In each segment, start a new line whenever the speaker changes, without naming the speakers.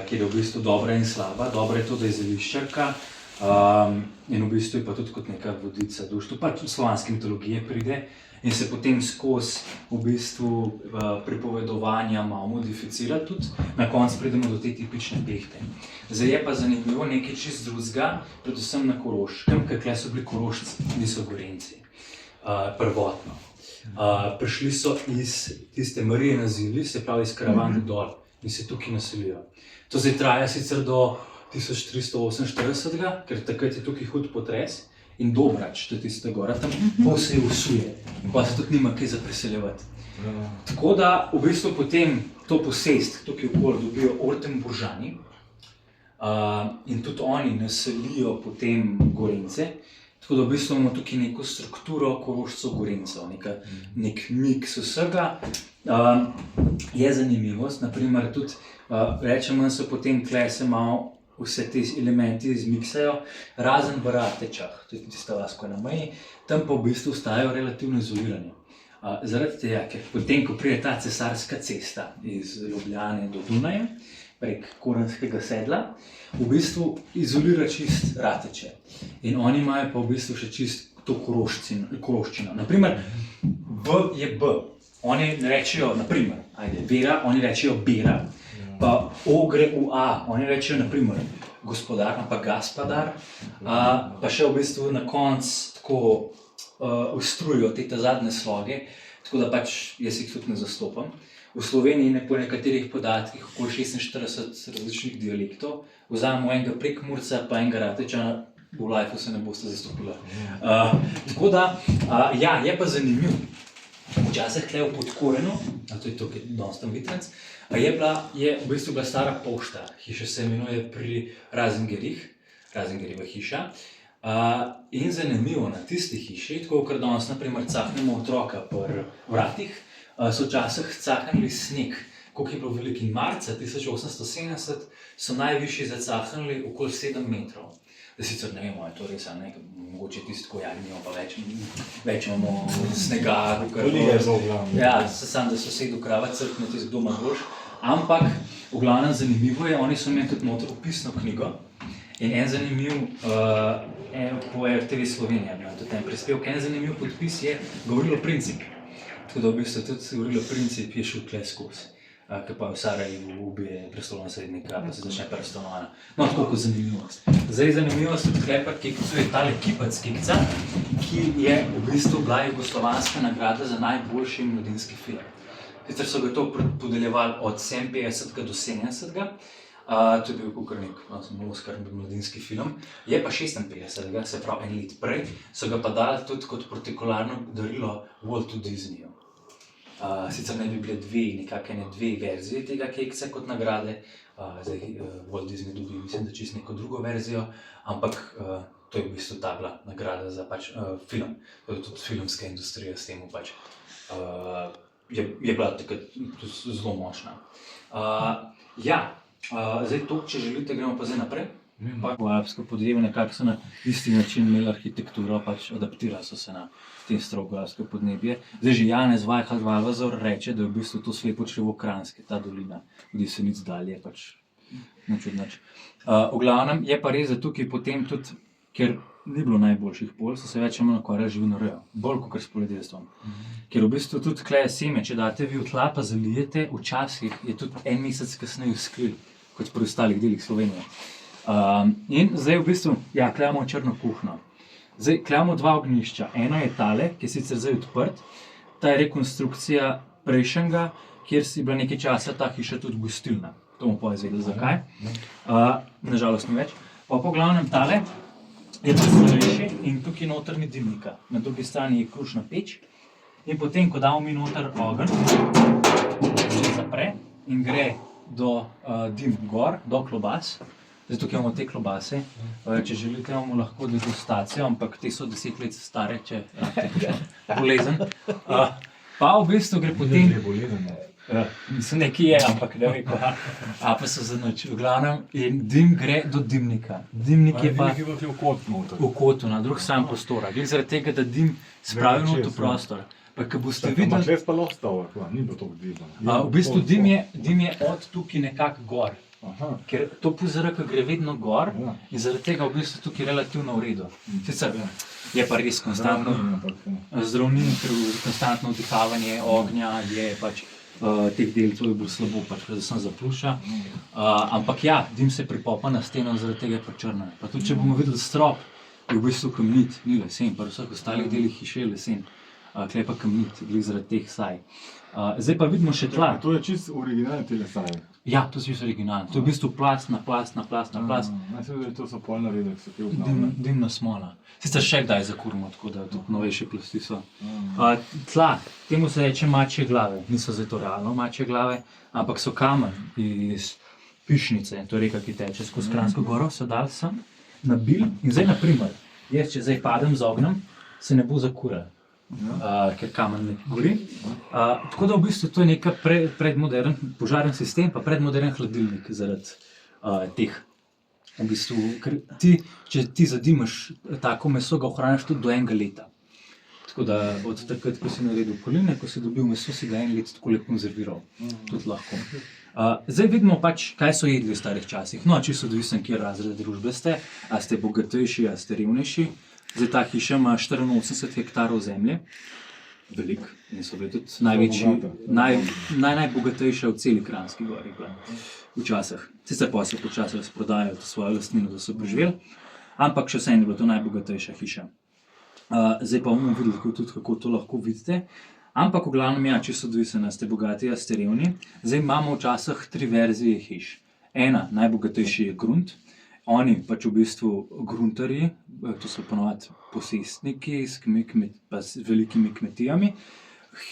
ki je v bistvu dobra in slaba. Dobra je to, da je zeliščarka in v bistvu je pa tudi kot neka vodica duš. To pač v slovanske mitologije pride in se potem skozi v bistvu pripovedovanja malo modificira tudi. Na koncu pridemo do te tipične pehte. Zdaj je pa zanimivo nekaj čist drugega, predvsem na Koroškem, ker tukaj so bili Korošci, niso Gorenjci, prvotno. Prišli so iz tiste Marije na Zili, se pravi iz Karavane dol in se tukaj naselijo. To zdaj traja sicer do 1348, ker takrat je tukaj hud potres in Dobrač, to je tista gora tam, pa se usuje in pa se tudi nima kaj za preseljevati. Tako da v bistvu potem to posest tukaj okoli dobijo Ortenburžani in tudi oni naselijo potem Gorenjce. Tako da v bistvu imamo tukaj neko strukturo Korošcev-Gorenjcev, nek miks vsega. Je zanimivost, naprimer tudi rečemo, da so potem tukaj se malo vse te elementi izmiksajo, razen v Ratečah, to je tista vas, ko je na meji, tam pa v bistvu ostajajo relativno izolirani. Zaradi tega, ker potem, ko pride ta cesarska cesta iz Ljubljane do Dunaja, prek Korenskega sedla, v bistvu izolira čist Rateče. In oni imajo pa v bistvu še čist to koroščino. Naprimer, B je B. Oni rečejo, naprimer, Vera, oni rečejo Bera, pa O gre v A, oni rečejo, naprimer, gospodar, pa Gaspadar, pa še v bistvu na koncu tako ustrujo te zadnje sloge, tako da pač jaz jih tudi ne zastopam. V Sloveniji je po nekaterih podatkih okoli 46 različnih dialektov, vzamemo enega Prekmurca pa enega Ratečana, v lifeu se ne boste zastopila. Tako da, ja, je pa zanimiv. Včasih tukaj v Podkorenu, to je tukaj danes tam Vitranc, je v bistvu bila stara pošta. Hiša se imenuje pri Razingerjeva hiša. In zanimivo, na tisti hiši, tako kot danes naprimer cahnemo otroka pri vratih, so včasih cahnili sneg, koliko je bilo velik. In marca 1870 so najvišji zacahnili okoli 7 metrov. Da sicer ne vemo, je to res, mogoče tisti, ko jagnimo, pa več imamo snega. Ja, samo da sosedu krava crkne, tisti, kdo ima boljš. Ampak, v glavnem zanimivo je, oni so imeli tudi noter opisno knjigo in en zanimiv, po RTV Slovenija, tudi en prispevek, en zanimiv podpis je Gavrilo Princip. Tako da v bistvu tudi Gavrilo Princip je šel tukaj skozi. Ki pa v Sarajevu ubije prestolonaslednika, pa se začne prestanovana. No, tako kot zanimivost. Zdaj zanimivost tudi tukaj pri Kekcu je tale Kipec Kekca, ki je v bistvu bila jugoslovanska nagrada za najboljši mladinski film. Sicer so ga to podeljevali od 57 do 70. To je bil kar nek Oskar mladinski film. Je pa 56, se pravi en let prej, so ga pa dali tudi kot partikularno darilo Waltu Disneyju. Sicer ne bi bile dve verzije tega kekca kot nagrade, zdaj Walt Disney dobi, mislim, da čisto neko drugo verzijo, ampak to je v bistvu ta bila nagrada za pač film. Tudi filmska industrija s tem pač je bila takrat zelo močna. Ja, zdaj to, če želite, gremo pa zdaj naprej. Alpsko podzemlje, nekako so na isti način imeli arhitekturo, pač adaptirali so se na te strogo alpsko podnebje. Zdaj že Janez Vajhald-Valvazor reče, da je v bistvu to slepo črevo Kranjske, ta dolina, od Jesenic dalje, pač nič od nič. V glavnem je pa res, da tukaj potem tudi, ker ni bilo najboljših polj, so se več ali manj ukvarjali živino rejo, bolj kot s poljedelstvom. Ker v bistvu tudi tukaj seme, če date vi v tla pa zalijete, včasih je tudi en mesec kasneje vzklil, kot pri ostalih delih Slovenije. In zdaj v bistvu, ja, tukaj imamo črno kuhno. Zdaj, tukaj imamo dva ognjišča. Eno je tale, ki je sicer zdaj odprt. Ta je rekonstrukcija prejšnjega, kjer si bila nekaj časa ta hiša tudi gostilna. To bomo pa izvedeli, zakaj. Nažalost ni več. Pa po glavnem tale je pa starejši in tukaj noter ni dimnika. Na drugi strani je krušna peč. In potem, ko damo mi noter ogenj, se zapre in gre do dim gor, do klobas. Zdaj tukaj imamo te klobase, če želite imamo lahko degustacijo, ampak te so 10 let stare, če bolezen. Pa v bistvu gre potem... Mislim, nekaj je, ampak ne vem, pa so za noč. V glavnem, in dim gre do dimnika. Dimnik je pa v kotu, na drug sam prostora. Gre zaradi tega, da dim spravi not v prostor. Pa, ko boste videli...
Ampak res pa lahko stavek, ni bilo to vidno.
V bistvu dim je od tukaj nekako gor. ker to puzraka gre vedno gor
Ja.
in zaradi tega v bistvu tukaj relativno v redu. Sicer je pa res konstantno zdravljenje, ker konstantno vdihavanje ognja je pač teh delcev je bolj slabo, pač predvsem za pljuča. Ampak ja, dim se pripopa na steno, zaradi tega je pa črna. Pa tudi če bomo videli strop, je v bistvu kamnit, ni lesen, pa v vseh ostalih delih hiše je lesen. Tukaj je pa kamnit, glih zaradi teh saj. Zdaj pa vidimo še tla.
To je čisto originalne tele saje.
Ja, to so čisto originalne. To je v bistvu plast na plast na plast na plast.
Mislim, da to so polna redek, so te obnavljene.
Dimna smola. Sicer še kdaj zakurimo, tako da tudi novejše plasti so. Tla, temu se reče mačje glave. Niso zdaj to realno mačje glave, ampak so kamen iz Pišnice, to je reka, ki teče skozi Kranjsko goro, so dali sem, nabil. In zdaj, na primer, jaz, če zdaj padem z ognjem, se ne bo zakuril, ker kamen ne gori. Tako da v bistvu to je neka predmodern požaren sistem, pa predmodern hladilnik zaradi teh. V bistvu, ker če ti zadimaš tako meso, ga ohraniš tudi do 1 leta. Tako da od takrat, ko si naredil koline, ko si dobil meso, si ga 1 let tako konzerviral. Tudi lahko. Zdaj vidimo pač, kaj so jedli v starih časih. No, čisto odvisen, kje razred družbe ste. A ste bogatejši, a ste revnejši. Zdaj ta hiša ima 84 hektarov zemlje. Veliko. In so bili tudi največji, najbogatejša v celi Kranjski gori. Včasih. Sicer pa se počasi razprodajajo to svojo lastnino, da so preživeli. Ampak še vseeno je bila to najbogatejša hiša. Zdaj pa bomo videli tudi, kako to lahko vidite. Ampak v glavnem, ja, čisto odvisno, ste bogati, a ste revni. Zdaj imamo včasih 3 verzije hiš. Ena, najbogatejši je grunt. Oni pač v bistvu gruntarji, to so ponovadi posestniki pa z velikimi kmetijami,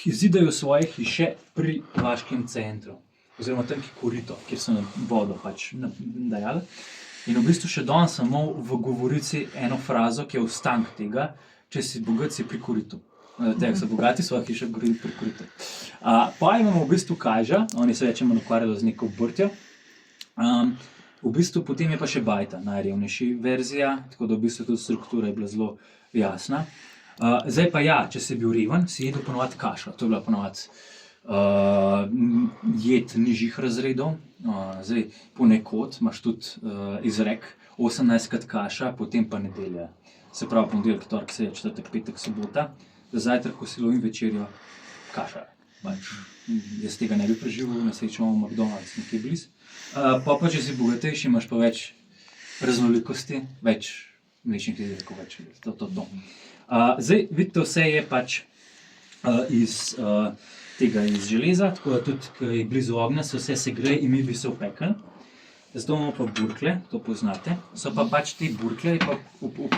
zidajo svoje hiše pri vaškem centru. Oziroma tam, ki korito, kjer so vodo pač dajali. In v bistvu še danes samo v govorici eno frazo, ki je ostank tega, če si bogat, si pri koritu. Tega so bogati, svoje hiše gorili pri koritu. Pa imamo v bistvu kaža, oni se rečemo ukvarjali z neko obrtjo. V bistvu potem je pa še bajta, najrevnejša verzija, tako da v bistvu tudi struktura je bila zelo jasna. Zdaj pa ja, če si bil reven, si jedel ponovadi kašo. To je bila ponovadi jed nižjih razredov. Zdaj ponekod imaš tudi izrek 18krat kaša, potem pa nedelja. Se pravi ponedeljek, torek, sreda, četrtek, petek, sobota. Za zajtrk, kosilo in večerjo kaša. Pač, jaz tega ne bi preživel, na srečo imamo McDonald's nekje blizu. Pa če si bogatejši, imaš pa več raznolikosti, več mlečnih izdelkov, več to. Zdaj, vidite, vse je pač iz železa, tako da tudi, ko je blizu ognja, se vse segreje in mi bi se opekli. Zdaj imamo pa burkle, to poznate. So pa pač te burkle,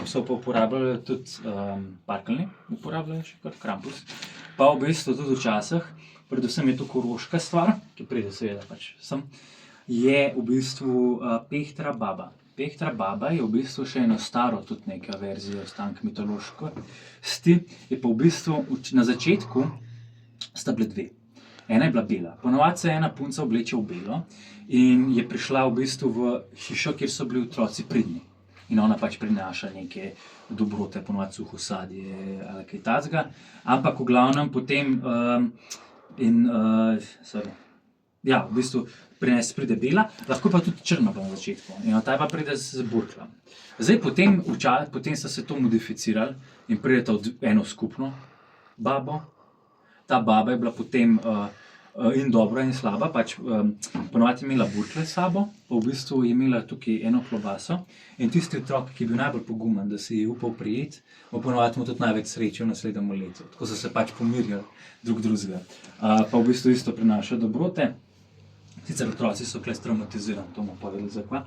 so pa uporabljali tudi parkeljni, uporabljajo še kar Krampus. Pa v bistvu tudi včasih, predvsem je to koroška stvar, ki pride seveda pač sem, je v bistvu pehtra baba. Pehtra baba je v bistvu še eno staro, tudi neka verzija, ostank mitološko. Je pa v bistvu na začetku sta bile 2. Ena je bila bela. Ponovadi se ena punca obleče v belo in je prišla v bistvu v hišo, kjer so bili otroci pridni. In ona pač prinaša neke dobrote, ponovadi suho sadje ali kaj takega. Ampak v glavnem potem v bistvu pride bela, lahko pa tudi črna pa na začetku. In ta pa pride z burklom. Zdaj potem sta se to modificirali in prideta v eno skupno babo. Ta baba je bila potem in dobra in slaba, pač ponovadi je imela burkle s sabo, pa v bistvu je imela tukaj eno klobaso in tisti otrok, ki je bil najbolj pogumen, da si je upal prijeti, ponovadi mu tudi največ sreče v naslednjem letu. Tako so se pač pomirjali drugega. Pa v bistvu isto prinaša dobrote. Sicer otroci so tukaj traumatizirani, to bomo povedali zakaj.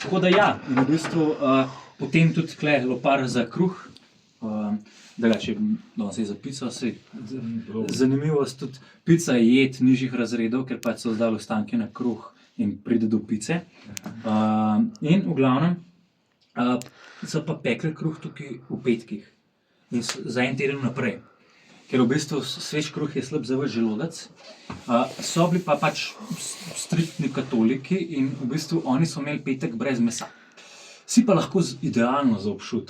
Tako da ja, in v bistvu potem tudi tukaj lopar za kruh. Drugače, danes je za pico, zanimivost tudi, pica je jed nižjih razredov, ker pač so zdali ostanke na kruh in pride do pice. In v glavnem so pa pekli kruh tukaj v petkih in za 1 teden naprej. Ker v bistvu svež kruh je slab za vaš želodec. So bili pa pač striktni katoliki in v bistvu oni so imeli petek brez mesa. Si pa lahko idealno zaobšel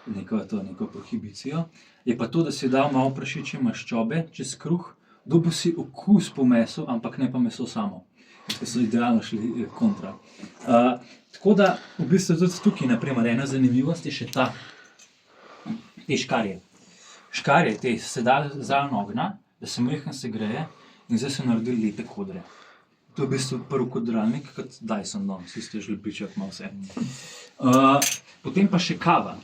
neko prohibicijo, je pa to, da si dal malo prašičje maščobe čez kruh, dobil si okus po mesu, ampak ne pa meso samo. ki so idealno šli kontra. Tako da v bistvu tudi tukaj, naprimer, ena zanimivost je še ta, te škarje. Škarje te se da zraven ognja, da se majhen segreje in zdaj so naredili lepe kodre. To je v bistvu prvi kodralnik, kot Dyson danes, vsi ste že pričak malo vse. Potem pa še kava.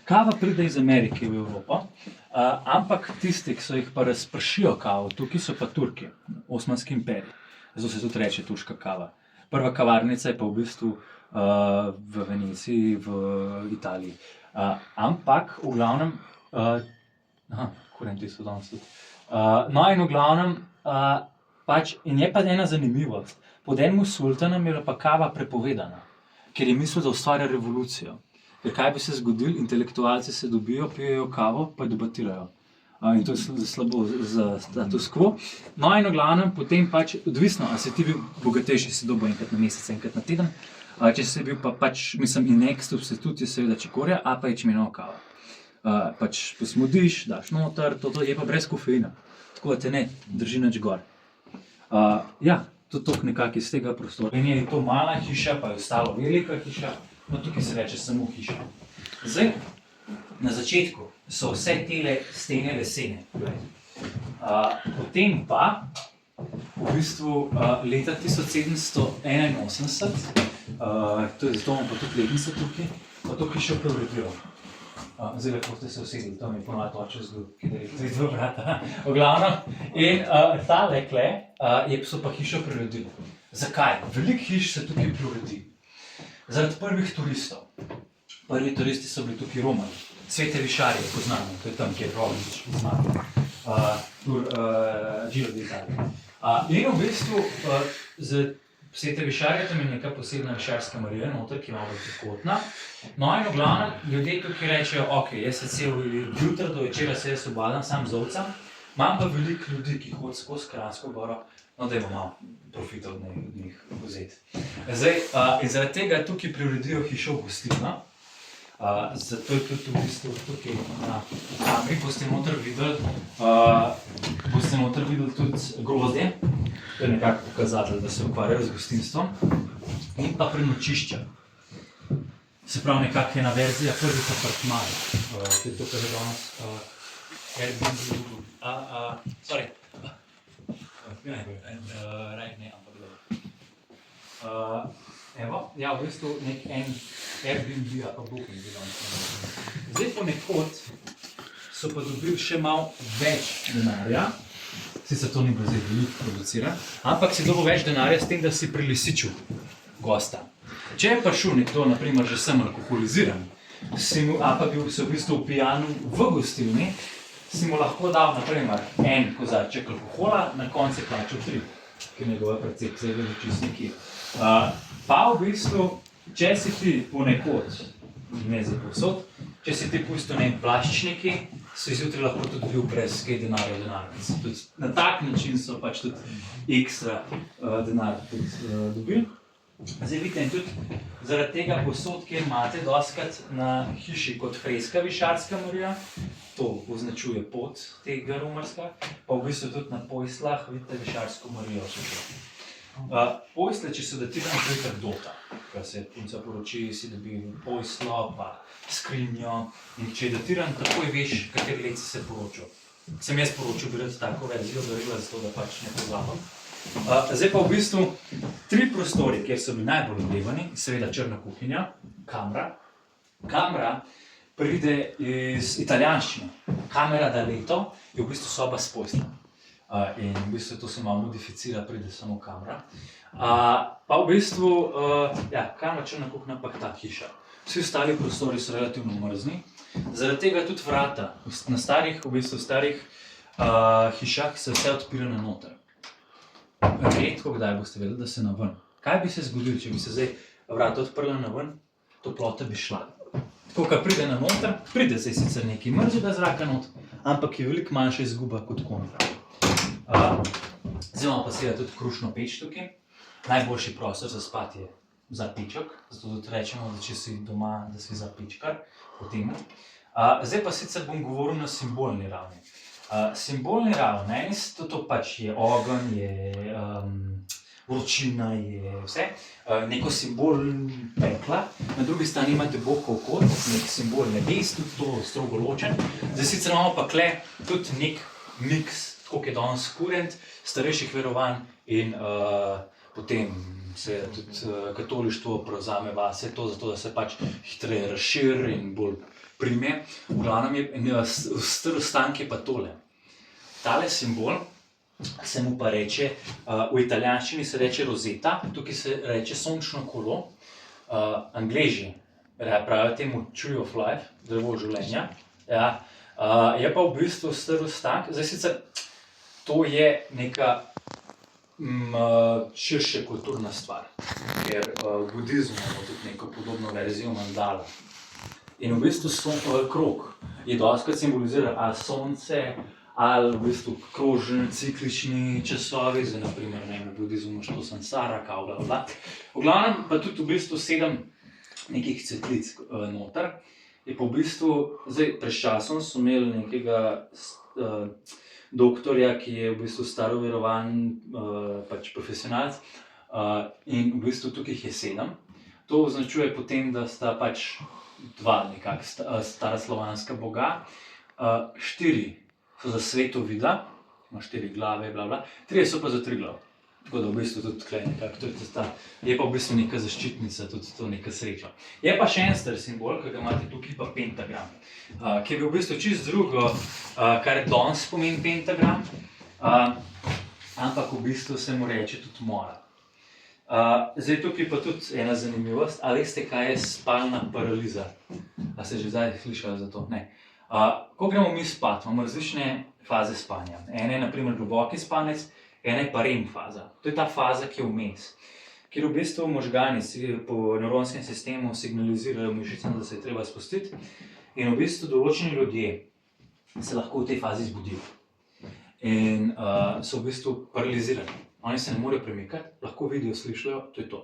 Kava pride iz Amerike v Evropo, ampak tisti, ki so jih pa razpršijo kavo, tukaj so pa Turki, Osmanski imperij. Zato se tudi reče turška kava. Prva kavarnica je pa v bistvu v Veneciji, v Italiji. Ampak v glavnem, kurem ti so danes tudi. No in v glavnem, pač, in je pa ena zanimivost. Pod enim sultanom je bila pa kava prepovedana, ker je mislil, da ustvarja revolucijo. Ker kaj bi se zgodilo, intelektualci se dobijo, pijejo kavo, pa debatirajo. In to je slabo za status quo. No in v glavnem, potem pač, odvisno, ali si ti bil bogatejši, si dobil enkrat na mesec, enkrat na teden, če si bil pa pač, mislim, in next substitut je seveda čikorja, a pa ječmenova kava. Pač posmodiš, daš noter, to je pa brez kofeina, tako da te ne drži nič gor. Ja, to toliko nekako iz tega prostora. In je to mala hiša, pa je ostalo velika hiša, no tukaj se reče samo hiša. Zdaj, na začetku so vse tele stene lesene. Potem pa, v bistvu leta 1781, to je zato imam pa tudi letnica tukaj, pa to hišo preuredijo. Zdaj lepo ste se usedli, tam je ponovno oče zgod, ki da je tudi dva brata, v glavnem. In tale kle so pa hišo preuredili. Zakaj? Veliko hiš se tukaj preuredi. Zaradi prvih turistov. Prvi turisti so bili tukaj Romani. Svete Višarje, poznamo, to je tam, kjer Roglič poznamo. Giro d'Italia. In v bistvu, Svete Višarje, tam je neka posebna višarska Marija noter, ki je malo trikotna. No in v glavnem, ljudje tukaj rečejo, ok, jaz se cel jutro do večera se jaz obadam sam z ovcem, imam pa veliko ljudi, ki hodi skozi Kranjsko goro, no dajmo malo profita od njih vzeti. Zdaj, in zaradi tega tukaj priuredijo hišo v gostilno. Zato je tudi v bistvu tukaj na kameri, boste noter videli tudi grozdje. To je nekako pokazatelj, da se ukvarjajo z gostinstvom. In pa prenočišča. Se pravi nekako ena verzija prvih apartmajev. To je to, kar je danes Airbnb. Sorry. Ne, ampak dobro. Evo, ja, v bistvu nek en Airbnb, pa Booking bi danes. Zdaj ponekod so pa dobili še malo več denarja. Sicer to ni bilo zdaj veliko producirati, ampak si dobil več denarja s tem, da si prilisičil gosta. Če je prišel nekdo, naprimer, že sem alkoholiziran, pa bil se v bistvu pijan v gostilni, si mu lahko dal, naprimer, en kozarček alkohola, na koncu je plačal 3, ker je njegova percepcija je bilo čisto nekje. Pa v bistvu, če si ti ponekod, ne za povsod, če si ti pustil plaščniki, so izjutri lahko tudi bil brez kaj denarja v denarnici. Na tak način so pač tudi ekstra denar dobili. Zdaj vidite, in tudi zaradi tega posod, kjer imate dostikrat na hiši kot freska Višarska Marija, to označuje pot tega romarska, pa v bistvu tudi na pojslah vidite Višarsko Marijo. Pojstle, če so datirane, to je trgdota, ko se punca poroči, si dobi pojslo, pa skrinjo, in če je datiran, takoj veš, kateri let si se poročil. Sem jaz poročil, bi rad tako verzijo darila, zato da pač ne pozabam. Zdaj pa v bistvu 3 prostori, kjer so bili najbolj odlevani, seveda črna kuhinja, kamra. Kamra pride iz italijanščine. Camera da letto je v bistvu soba s pojslom. In v bistvu to se malo modificira, pride samo kamera. Pa v bistvu, kamera, črna kuhinja, pa ta hiša. Vsi ostali prostori so relativno mrzni. Zaradi tega tudi vrata na starih hišah se vse odpira na noter. Redko kdaj boste vedeli, da se na ven. Kaj bi se zgodilo, če bi se zdaj vrata odprla na ven, toplota bi šla. Tako, ko pride na noter, pride se sicer nekaj mrzlega zraka noter, ampak je veliko manjša izguba kot kontra. Zdaj imamo pa seveda tudi krušno peč tukaj. Najboljši prostor za spati je za peček, zato tudi rečemo, da če si doma, da si za pečkar po temu. Zdaj pa sicer bom govoril na simbolni ravni. Simbolni ravni, to pač je ogenj, je vročina je vse, neko simbol pekla, na drugi strani ima deboko oko, nek simbol nebes, tudi to strogo ločen. Zdaj sicer imamo pa kle tudi nek miks, tako je danes kurent, starejših verovanj in potem se tudi katolištvo prevzame vase to, zato da se pač hitreje razširi in bolj prime. V glavnem je starostank je pa tole. Tale simbol se mu pa reče, v italijanščini se reče rozeta, tukaj se reče sončno kolo, Angleži pravijo temu tree of life, drevo življenja. Ja. Je pa v bistvu starostank, zdaj sicer to je neka širša kulturna stvar, ker v budizmu imamo tudi neko podobno verzijo mandala. In v bistvu krog je dostikrat simboliziral ali sonce, ali v bistvu krožni, ciklični časovi, zdaj naprimer v budizmu to sansara, kao, bla, bla. V glavnem pa tudi v bistvu 7 nekih cvetlic noter. Je pa v bistvu, zdaj pred časom so imeli nekega doktorja, ki je v bistvu staroverovan pač profesionalc, in v bistvu tukaj jih je 7. To označuje potem, da sta pač 2 nekako staroslovanska boga, 4 so za svetovida, ima 4 glave, bla bla, 3 so pa za Triglav. Tako da v bistvu tudi tukaj nekako, je pa v bistvu neka zaščitnica, tudi to neka sreča. Je pa še en star simbol, ki ga imate tukaj, pa pentagram, ki je bil v bistvu čisto drugo, kar danes pomeni pentagram, ampak v bistvu se mu reče tudi mora. Zdaj tukaj pa tudi ena zanimivost, a veste, kaj je spalna paraliza? A ste že zdaj slišali za to? Ne. Ko gremo mi spat, imamo različne faze spanja. Ena je na primer globoki spanec, ena je pa REM faza. To je ta faza, ki je vmes, kjer v bistvu možgani po nevronskem sistemu signalizirajo mišicam, da se je treba spustiti, in v bistvu določeni ljudje se lahko v tej fazi zbudijo in so v bistvu paralizirani. Oni se ne morejo premikati, lahko vidijo, slišajo, to je to.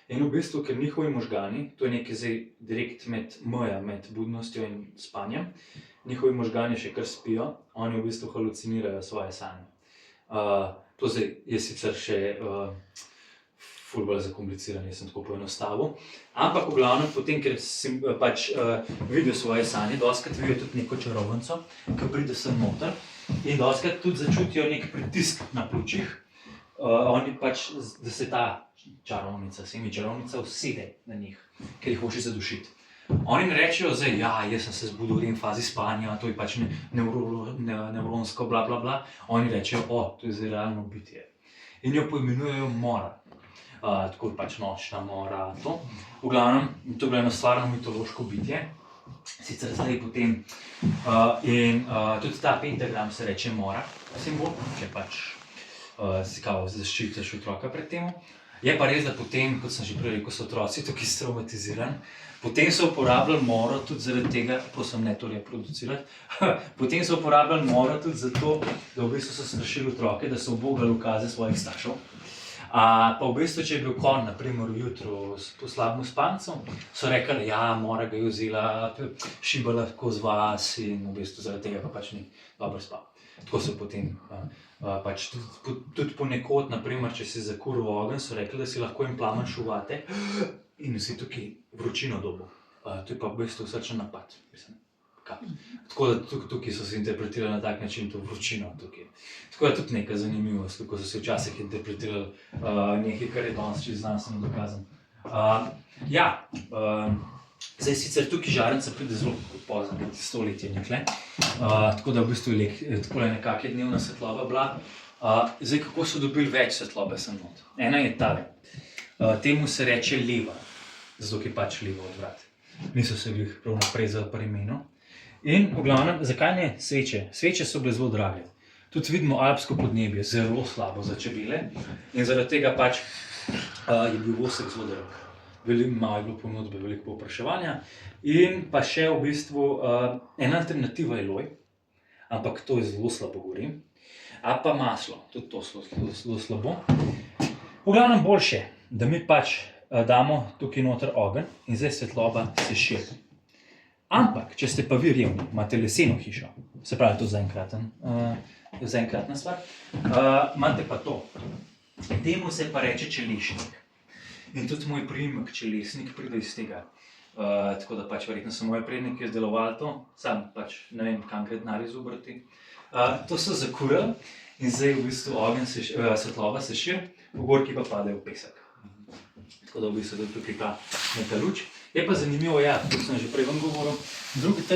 In v bistvu, ker njihovi možgani, to je nekaj zdaj direkt meja med budnostjo in spanjem, njihovi možgani še kar spijo, oni v bistvu halucinirajo svoje sanje. To zdaj je sicer še ful bolj zakomplicirano, jaz sem tako poenostavil, ampak v glavnem potem, ker pač vidijo svoje sanje, dostikrat vidijo tudi neko čarovnico, ki pride sem noter, in dostikrat tudi začutijo nek pritisk na pljučih. Oni pač, da se ta čarovnica, semi-čarovnica usede na njih, ker jih hoče zadušiti. Oni ne rečejo zdaj, ja, jaz sem se zbudil v REM fazi spanja, to je pač nevronsko, bla, bla, bla. Oni rečejo, to je zdaj realno bitje. In jo poimenujejo mora. Tako pač nočna mora, to. V glavnem, to je bilo eno stvarno mitološko bitje, sicer zdaj potem, in tudi ta pentagram se reče mora, simbol, če pač si kao zaščitiš otroka pred temu. Je pa res, da potem, kot sem že prej rekel, so otroci tukaj traumatizirani. Potem so uporabljali moro tudi zaradi tega, prosim ne to reproducirati, potem so uporabljali moro tudi zato, da v bistvu so strašili otroke, da so ubogali ukaze svojih staršev. Pa v bistvu, če je bil konj, na primer, jutro po slabem spancu, so rekli, ja, mora ga je vzela, šibala skozi vas in v bistvu zaradi tega pa pač ni dobro spal. Tako so potem pač tudi ponekod, na primer, če si zakuril ogenj, so rekli, da si lahko en plamen šuvate in si tukaj vročino dobil. To je pa v bistvu srčen napad, mislim. Tako da tukaj so se interpretirali na tak način to vročino tukaj. Tako da tudi neka zanimivost, kako so se včasih interpretirali nekaj, kar je danes čisto znanstveno dokazano. Zdaj sicer tukaj žarnica pride zelo pozno, 100 nekle, tako da v bistvu je takole nekakšna dnevna svetloba bila. Zdaj, kako so dobili več svetlobe sem not? Ena je tale, temu se reče leva, zato ki je pač leva od vrat. Niso se jih prav naprezali pri imenu. In v glavnem, zakaj ne sveče? Sveče so bile zelo drage. Tudi vidimo alpsko podnebje, zelo slabo za čebele in zaradi tega pač je bil vosek zelo drag. Malo je bilo ponudbe, veliko povpraševanja in pa še v bistvu ena alternativa je loj, ampak to je zelo slabo gori, a pa maslo, tudi to zelo slabo. V glavnem boljše, da mi pač damo tukaj noter ogenj in zdaj svetloba se širi. Ampak, če ste pa vi revni, imate leseno hišo, se pravi to za enkratna stvar, imate pa to. Temu se pa reče čelešnik. In tudi moj priimek čelesnik pride iz tega. Tako da pač verjetno so moji predniki izdelovali to, sam pač ne vem, kam gre denar izobrati. To so zakurili in zdaj v bistvu svetloba se širi, v gorki pa pade v pesek. Tako da v bistvu tudi tukaj ta neka luč. Je pa zanimivo, ja, kot sem že prej vam govoril,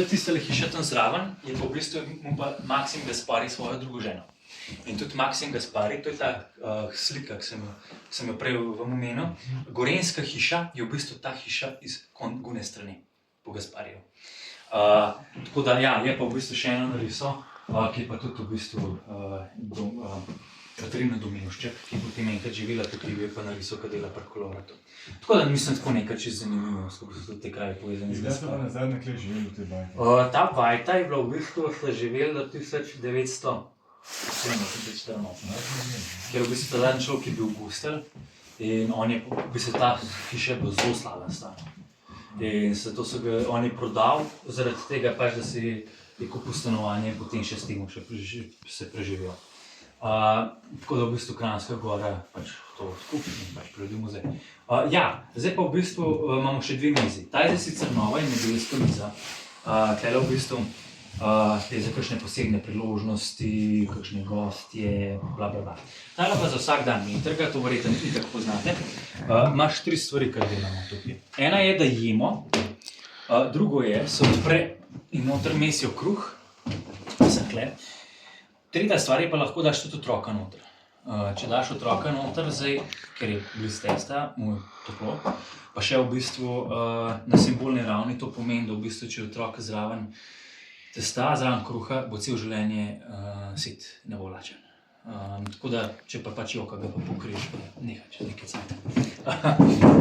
tistele hiša tam zraven je pa v bistvu mu pa Maksim Gaspari svojo drugo ženo. In tudi Maksim Gaspari, to je ta slika, ki sem jo prej vam omenil, gorenjska hiša je v bistvu ta hiša iz Gune strani po Gaspariju. Tako da ja, je pa v bistvu še eno nariso, ki je pa tudi v bistvu Katarina Dominšček, ki je potem enkrat živela tukaj, je pa narisal, ki dela pri Koloratu. Tako da mislim tako nekaj čisto zanimivo, kako so te kraje povezani z Gasparjem.
Jaz pa nazadnje kje živeli v tej bajti?
Ta bajta je bila v bistvu, sta živeli do 1984, ker v bistvu ta zadnji človek je bil gustelj in on je, v bistvu ta hiša je bila zelo slaba stana. In zato so ga oni prodali, zaradi tega pač, da si je kupil stanovanje in potem še s tem se preživel. Tako da v bistvu Kranjska Gora pač to odkupi in pač prevedi muzej. Ja, zdaj pa v bistvu imamo še dve mizi. Ta je sicer nova in nedeljska miza. Tule v bistvu je za kakšne posebne priložnosti, kakšne gostje, blablabla. Tale pa za vsak dan metrga, to verjetno itak poznate. Imaš tri stvari, kar delamo tukaj. Ena je, da jemo, drugo je, se odpre in noter mesijo kruh, za hleb. Tretja stvar je pa lahko daš tudi otroka noter. Če daš otroka noter, zdaj, ker je bliz testa, mu je toplo, pa še v bistvu na simbolni ravni to pomeni, da v bistvu, če je otrok zraven testa, zraven kruha, bo cel življenje sit, ne bo lačen. Tako da, če pa pač joka, ga pa pokriješ, pa nehaj, če nekaj cajta.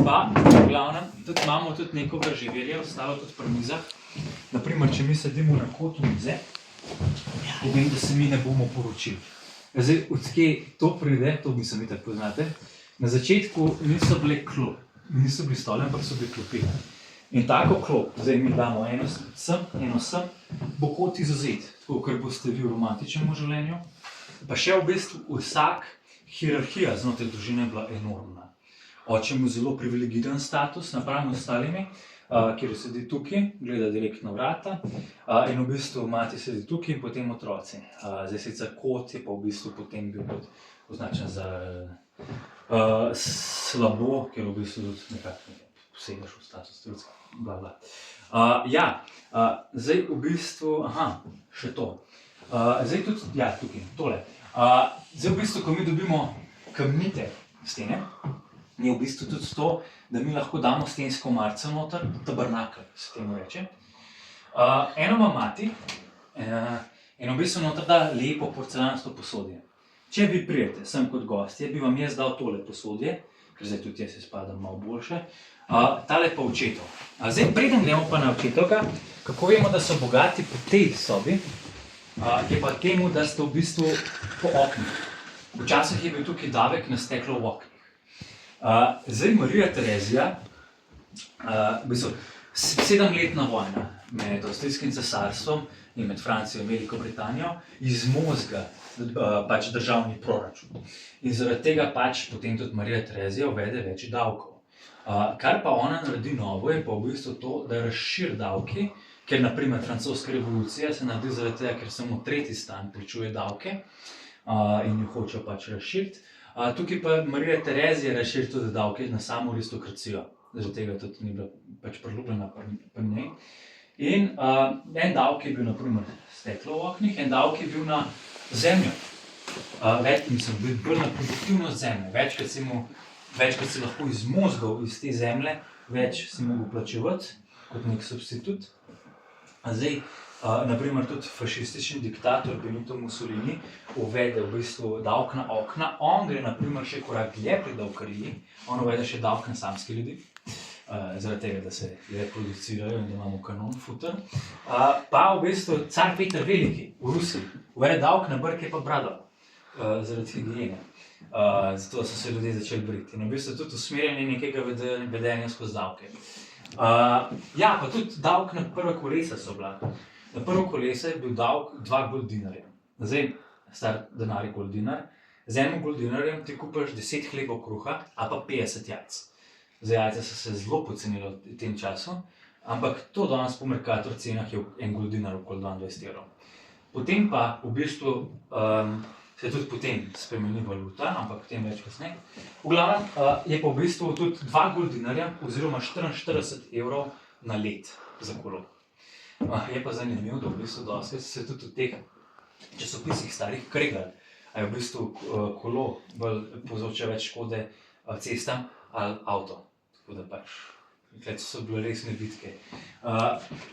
Pa, v glavnem, tudi imamo tudi neko vrživelje, ostalo tudi pri mizah. Naprimer, če mi sedimo na kotu mize, povem, da se mi ne bomo poročili. Zdaj, odkje to pride, to mislim, vi tako poznate. Na začetku niso bile klop, niso bili stoli, ampak so bili klopi. In tako klop, zdaj mi damo eno sem, bo kot izuzet, tako kar boste vi v romantičnem življenju. Pa še v bistvu vsak hierarhija znotraj družine je bila enormna. Oče mu zelo privilegiran status napram ostalimi, kjer sedi tukaj, gleda direktno vrata in v bistvu mati sedi tukaj in potem otroci. Zdaj sicer kot je pa v bistvu potem bil označen za slabo, ker v bistvu tudi nekako posegaš v status trudska, bla. Ja, zdaj v bistvu, še to. Zdaj tudi, ja, tukaj, tole. Zdaj v bistvu, ko mi dobimo kamnite stene, je v bistvu tudi to, da mi lahko damo stensko omarico noter, tabernakel se temu reče. Eno ima mati in v bistvu noter da lepo porcelanasto posodje. Če vi prijete sem kot gostje, bi vam jaz dal tole posodje, ker zdaj tudi jaz se spadam malo boljše, tale pa očetov. Zdaj preden gremo pa na očetovga, kako vemo, da so bogati po tej sobi, je pa temu, da ste v bistvu po oknih. Včasih je bil tukaj davek na steklo v oknih. Zdaj Marija Terezija, v bistvu 7-letna vojna med Avstrijskim cesarstvom in med Francijo in Veliko Britanijo izmozga pač državni proračun. In zaradi tega pač potem tudi Marija Terezija uvede več davkov. Kar pa ona naredi novo, je pa v bistvu to, da razširi davki, ker naprimer francoska revolucija se naredi zaradi tega, ker samo tretji stan plačuje davke in jo hoče pač razširiti. Tukaj pa Marija Terezija razširi tudi davke na samo aristokracijo, zaradi tega tudi ni bila pač priljubljena pri njej. In en davek je bil naprimer steklo v oknih, en davek je bil na zemljo. Bil bolj na produktivnost zemlje, večkrat si lahko izmozgal iz te zemlje, več si mogel plačevati kot nek substitut. Zdaj, naprimer tudi fašistični diktator Benito Mussolini uvede v bistvu davek na okna. On gre naprimer še korak dlje pri davkariji, on uvede še davek na samske ljudi, zaradi tega, da se reproducirajo in da imamo kanon futer. Pa v bistvu car Peter Veliki v Rusiji uvede davek na brke pa brado, zaradi higiene. Zato so se ljudje začeli briti. In v bistvu tudi usmerjanje nekega vedenja skozi davke. Ja, pa tudi davek na prva kolesa so bila. Na prvo kolesa je bil davek 2 gold dinarja. Zdaj, star denar je gold dinar. Z enim goldinarjem ti kupiš 10 hlebov kruha, a pa 50 jajc. Za jajca so se zelo pocenili v tem času, ampak to danes po Mercator cenah je en goldinar okoli 22 evrov. Potem pa v bistvu se tudi potem spremeni valuta, ampak o tem več kasneje. V glavnem je pa v bistvu tudi 2 goldinarja oziroma 44 evrov na let za kolo. Je pa zanimivo, da v bistvu dosti se tudi v teh časopisih starih kregali, a je v bistvu kolo bolj povzroča več škode cestam ali avto. Tako da pač, tukaj so bile resne bitke.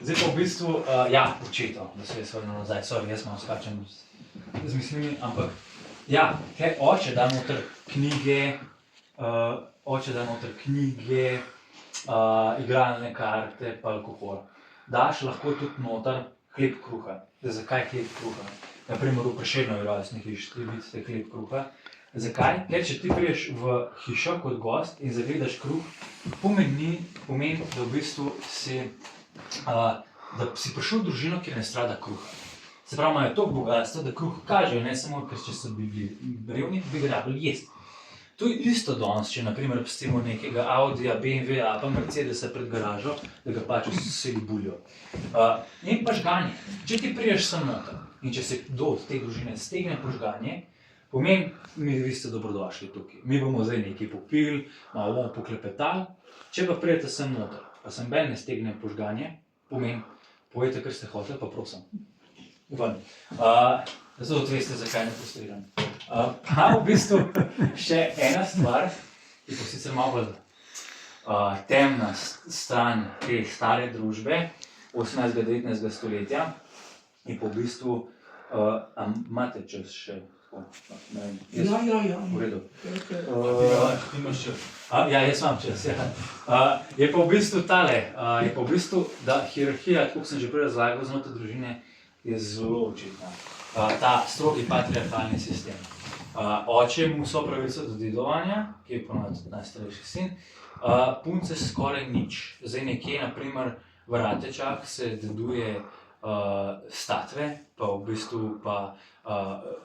Zdaj pa v bistvu, ja, očeto, da se jaz vrnem nazaj, sorry, jaz malo skačem z mislimi, ampak ja, kaj oče da noter knjige, igralne karte pa alkohol. Daš lahko tudi noter hleb kruha. Zakaj hleb kruha? Naprimer v Prešernovi rojstni hiši vidite hleb kruha. Zakaj? Ker če ti prideš v hišo kot gost in zagledaš kruh, pomeni, da v bistvu si prišel v družino, kjer ne strada kruha. Se pravi, imajo toliko bogatstva, da kruh kažejo, ne samo, ker če so bili revni, bi ga rabili jesti. To je isto danes, če naprimer pustimo nekega Audija, BMW-ja pa Mercedesa pred garažo, da ga pač vsi buljo. In pa žganje. Če ti priješ sem noter in če se kdo od te družine stegne po žganje, pomeni, vi ste dobrodošli tukaj. Mi bomo zdaj nekaj popili, malo bomo poklepetali. Če pa prijete sem noter, pa sem ben ne stegne po žganje, pomeni, povejte, kar ste hoteli, pa prosim. Ven. Zato tudi veste, zakaj ne postriram. Pa v bistvu še ena stvar, ki pa sicer malo temna stran te stare družbe 18. 19. stoletja in pa v bistvu, imate čas še tako, ne vem,
Ja.
v redu.
Ti imaš čas.
Ja, jaz imam čas, ja. Je pa v bistvu tale, da hierarhija, tako sem že prej razlagal, znotraj družine je zelo očitna. Ta strogi patriarhalni sistem. Oče mu vso pravico do dedovanja, ki je ponovno najstarejši sin, punce skoraj nič. Zdaj nekje, naprimer v Ratečah se deduje statve, pa v bistvu pa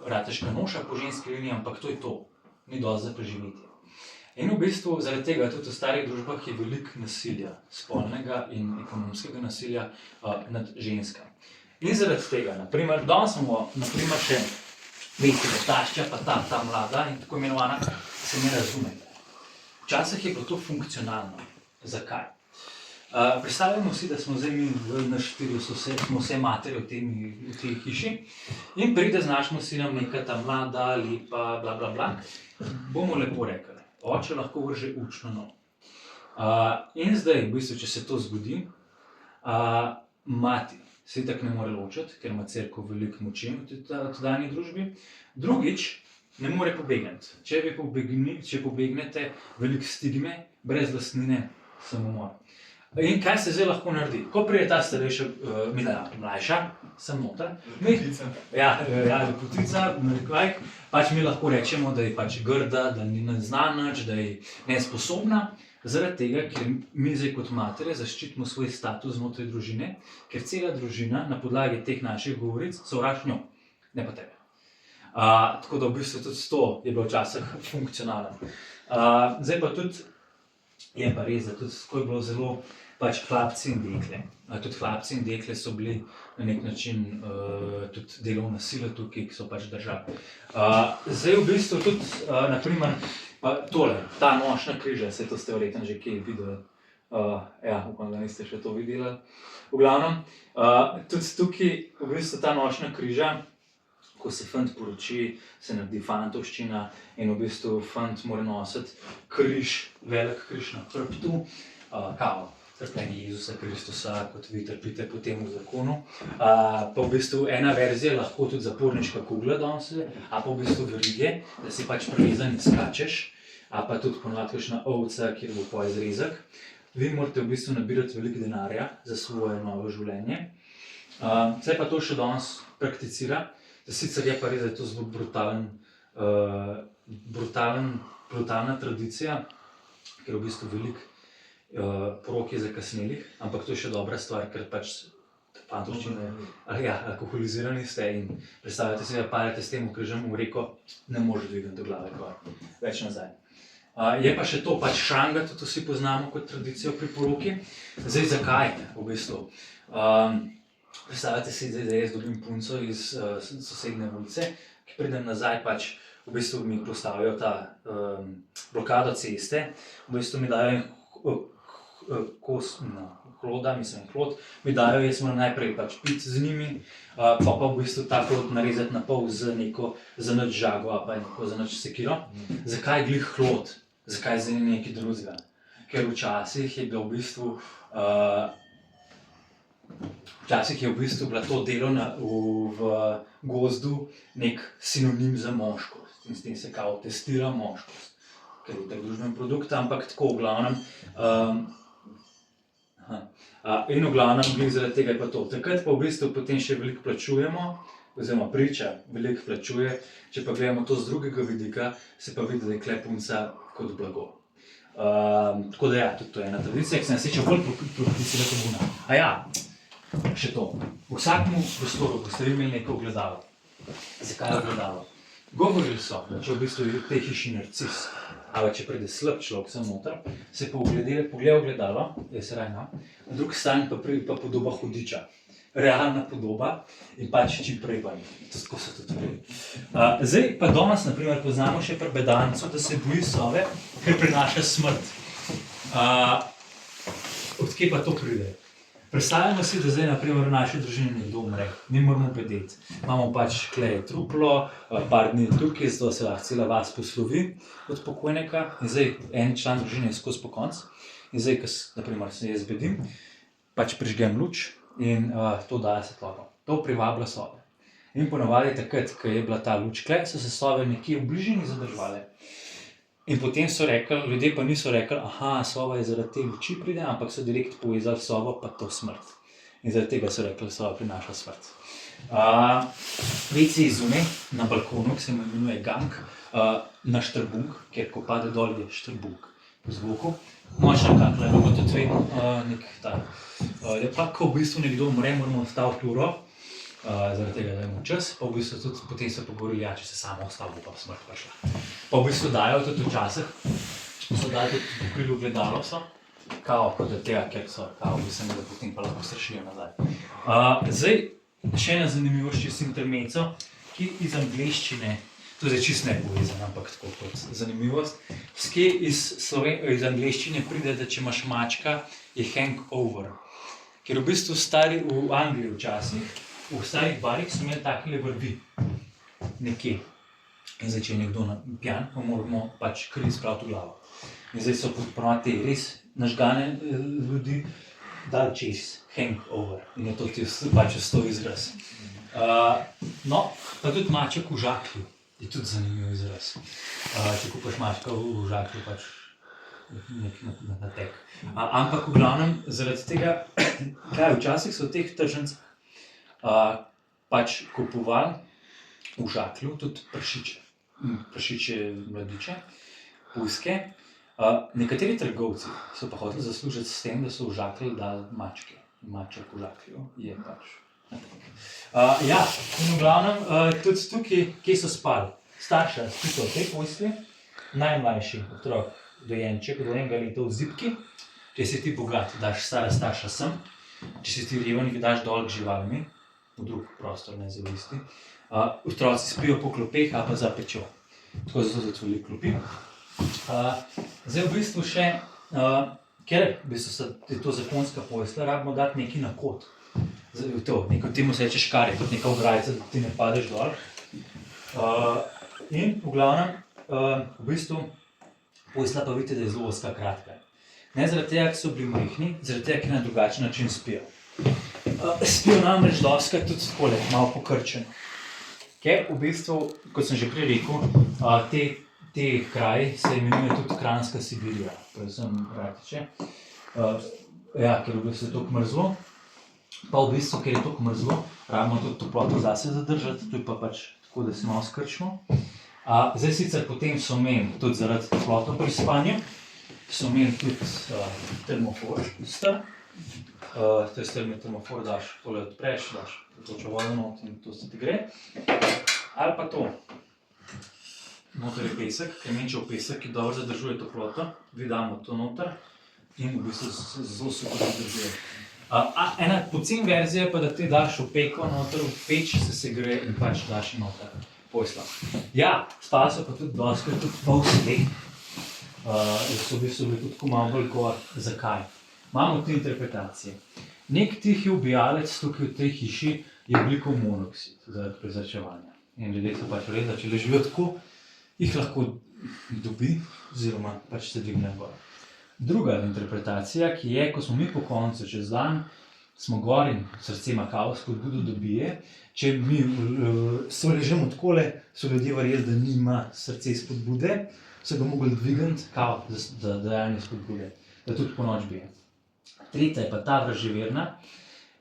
rateška noša po ženski liniji, ampak to je to, ni dosti za preživetje. In v bistvu zaradi tega tudi v starih družbah je veliko nasilja, spolnega in ekonomskega nasilja nad ženskami. In zaradi tega, naprimer, danes smo še večjega tašča, pa ta mlada in tako imenovana, se ne razumete. Včasih je bilo to funkcionalno. Zakaj? Predstavljamo si, da smo zdaj mi v naš štiri smo vse matere v tej hiši in pride z našim sinom neka ta mlada, lepa, bla bla bla. Bomo lepo rekli, oče lahko vrže učno nov. In zdaj, v bistvu, če se to zgodi, mati se itak ne more ločiti, ker ima cerkev veliko moči v tedanji družbi. Drugič, ne more pobegniti. Če pobegnete, veliko stigme, brez lastnine, samomor. In kaj se zdaj lahko naredi? Ko pride ta starejša, mlajša, sem noter. Lepotica, pač mi lahko rečemo, da je pač grda, da ne zna nič, da je nesposobna. Zaradi tega, ker mi zdaj kot matere zaščitimo svoj status znotraj družine, ker cela družina na podlagi teh naših govoric sovraži njo, ne pa tebe. Tako da v bistvu tudi to je bilo včasih funkcionalno. Zdaj pa tudi, je pa res, da tudi tako je bilo zelo pač hlapci in dekle. Tudi hlapci in dekle so bili na nek način tudi delovna sila tukaj, ki so pač držali. Zdaj v bistvu tudi, naprimer, pa tole, ta nošnja križa, saj to ste verjetno že kje videli. Upam, da niste še to videli. V glavnem, tudi tukaj v bistvu ta nošnja križa, ko se fant poroči, se naredi fantovščina in v bistvu fant mora nositi križ, velik križ na hrbtu, kao trpljenje Jezusa Kristusa, kot vi trpite po tem zakonu. Pa v bistvu ena verzija lahko tudi zaporniška kugla danes, a pa v bistvu verige, da si pač privezan in skačeš, a pa tudi ponovadi kakšna ovca, kjer bo poj zrezek. Vi morate v bistvu nabirati veliko denarja za svoje novo življenje. Se pa to še danes prakticira, da sicer je pa res, da je to zelo brutalna tradicija, ker v bistvu veliko porok je zakasnelih, ampak to je še dobra stvar, ker pač fantovščine, alkoholizirani ste in predstavljate si, da padete s tem okrižem v reko, ne moreš dvigniti do glave gor, več nazaj. Je pa še to, pač šranga, tudi vsi poznamo kot tradicijo pri poroki. Zdaj, zakaj v bistvu? Predstavljate si, da jaz dobim punco iz sosednje ulice, ki pridem nazaj, pač v bistvu mi postavijo ta blokado ceste, v bistvu mi dajo kos hlod, mi dajo, jaz moram najprej pač piti z njimi, pa v bistvu ta hlod narezati na pol z neko zanič žago ali pa neko zanič sekiro. Zakaj glih hlod? Zakaj zdaj nekaj drugega? Ker včasih je bilo v bistvu bila to delo v gozdu nek sinonim za moškost in s tem se kao testira moškost, ker je tak družben produkt, ampak tako v glavnem. In v glavnem glih zaradi tega je pa to. Takrat pa v bistvu potem še veliko plačujemo, oziroma priča veliko plačuje, če pa gledamo to z drugega vidika, se pa vidi, da je kle punca kot blago. Tako da ja, tudi to je ena tradicija, ki se nas tiče bolj proplicila komuna. Še to. V vsakmu prostoru boste vi imeli neko ogledalo. Zakaj ogledalo? Govorili so, da če v bistvu je v tej hiši narcis, ali če pride slab človek sem noter, se pa pogleda ogledalo, jaz rajno, na drugi strani pa podoba hudiča. Realna podoba in pač čim prej ven. Tako so tudi bili. Zdaj pa danes, na primer, poznamo še pri bedancu, da se boji sove, ker prinaša smrt. Od kje pa to pride? Predstavljamo si, da zdaj, na primer, v naši družini nekdo umre. Mi moramo bedeti. Imamo pač klej truplo, par dni tukaj, zato se lahko cela vas poslovi od pokojnika. In zdaj en član družine je skozi pokonc. In zdaj, ko na primer se jaz bedim, pač prižgem luč in to daje svetlobo. To privablja sove. In ponavadi takrat, ko je bila ta luč klej, so se sove nekje v bližini zadrževale. In potem so rekli, ljudje pa niso rekli, aha, sova je zaradi te luči pride, ampak so direkt povezali sovo pa to smrt. In zaradi tega so rekli, sova prinaša smrt. WC zunaj, na balkonu, ki se imenuje gank, na štrbunk, ker ko pade dol je štrbunk v zvoku. Močna kakla, bo tudi vedno nek ta. Pa ko v bistvu nekdo umre, moramo staviti uro, zaradi tega, da imamo čas, pa v bistvu tudi potem se pogovorili, če se samo ostavil, pa smrt prišla. Pa v bistvu dajo tudi včasih, so dali tudi pokrilo gledalo so, kao kot da tega, ker so, kao mislim, da potem pa lahko strašijo nazaj. Zdaj, še ena zanimivost čisto intermezzo, ki iz angleščine, to je čist nepovezan, ampak tako kot zanimivost, skje iz angleščine pride, da če imaš mačka, je hangover. Ker v bistvu stari v Angliji včasih, v starih barih so imeli takele vrvi, nekje. In zdaj, če je nekdo pijan, pa moramo pač kri spraviti v glavo. In zdaj so ponovadi te res nažgane ljudi dali čez hangover. In je to pač to izraz. No, pa tudi maček v žaklju je tudi zanimiv izraz. Če kupaš mačka v žaklju, pač nek natek. Ampak v glavnem, zaradi tega, kaj včasih so v teh tržnicah pač kupovali v žaklju tudi prašiče mladiče, pujske. Nekateri trgovci so pa hoteli zaslužiti s tem, da so v žaklju dali mačke. Maček v žaklju je pač natek. Ja, in v glavnem, tudi tukaj, kje so spali? Starša spita v tej postelji, najmlajši otrok, dojenček, do 1 leta v zibki. Če si ti bogat, daš stara starša sem. Če si ti reven, daš dol k živalmi, v drug prostor, ne za isti. Otroci spijo po klopeh ali pa za pečjo. Tako zato tudi klopi. Zdaj v bistvu še, ker v bistvu je to zakonska postelja, rabimo dati nekaj na kot. Neko temu se reče škarje, kot neka ograjica, da ti ne padeš dol. In v glavnem, v bistvu, postelja pa vidite, da je zelo ozka kratka. Ne zaradi tega, ker so bili majhni, zaradi tega, ker na drugačen način spijo. Spijo namreč dostikrat tudi takole, malo pokrčeno. Ker v bistvu, kot sem že prej rekel, te kraji se imenuje tudi Kranjska Sibirija, predvsem Ratiče. Ja, ker v bistvu je toliko mrzlo, pa v bistvu, ker je toliko mrzlo, rabimo tudi toploto zase zadržati, to je pa pač tako, da se malo skrčimo. Zdaj sicer potem so imeli tudi zaradi toploto pri spanju, so imeli tudi termofor star, To je slednji termofor, daš, tole odpreš, daš točo vodo not in to se ti gre. Ali pa to. Noter je pesek, kremenčev pesek, ki dobro zadržuje toploto. Vi damo to noter in v bistvu zelo super zadržuje. Ena poceni verzija je pa, da ti daš v peko noter, v peč se segre in pač daš noter posla. Ja, stala so pa tudi doskrat tudi pol sleh. So bili tudi tako malo bolj gor. Zakaj? Imamo te interpretacije. Nek tihi ubijalec tukaj v tej hiši je ogljikov monoksid zaradi prezračevanja. In ljudje so pač res začeli živeti tako, jih lahko dobi, oziroma pač se dvigne gor. Druga interpretacija, ki je, ko smo mi po koncu čez dan, smo gor in srce ima kao spodbudo dobije, če mi se ležemo takole, so ljudje verjeli, da nima srce spodbude, so ga mogli dvigniti kao za dajanje spodbude, da tudi po noč bije. Tretja je pa ta vraževerna,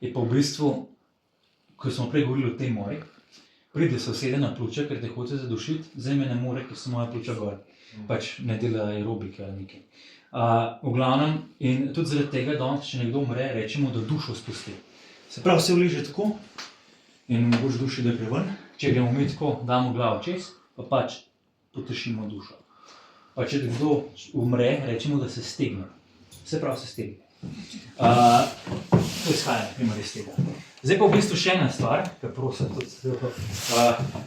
je pa v bistvu, ko smo prej govorili o tej moji, pride se usede na pljuča, ker te hoče zadušiti, zdaj me ne more, ker so moja pljuča gor. Pač ne dela aerobike ali nekaj. V glavnem, in tudi zaradi tega, da če nekdo umre, rečemo, da dušo spusti. Se pravi, se uleže tako in mu boš duši, da gre ven. Če gremo mi tako, damo glavo čez, pa pač potešimo dušo. Pa če kdo umre, rečemo, da se stegne. Se pravi, se stegne. To izhaja, na primer, iz tega. Zdaj pa v bistvu še ena stvar, ki prosim tudi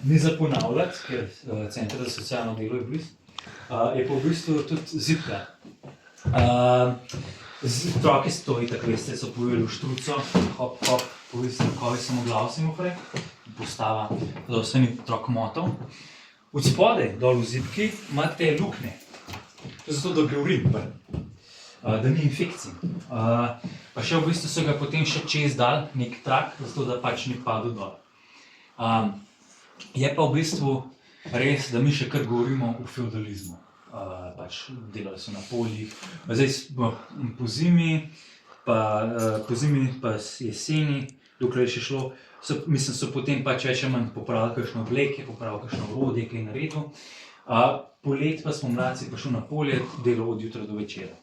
ni za ponavljati, ker Center za socialno delo je blizu, je pa v bistvu tudi zibka. Otroki stoji, tako veste, so povili v štruco, hop, hop, povili se rokovi samoglav se mu prej, postava, da vse ni otrok motov. Od spodaj, dol v zibki, imate luknje. To je zato, da gre urin, da ni infekcij. Pa še v bistvu so ga potem še čez dal nek trak, zato da pač ni padel dol. Je pa v bistvu res, da mi še kar govorimo o feudalizmu. Pač delali so na poljih, zdaj po zimi, pa jeseni, dokler je še šlo, so potem pač več ali manj popravili kakšno obleke, popravili kakšno orodje, kaj naredil. Poleti pa smo mladci prišli na polje, delal od jutra do večera.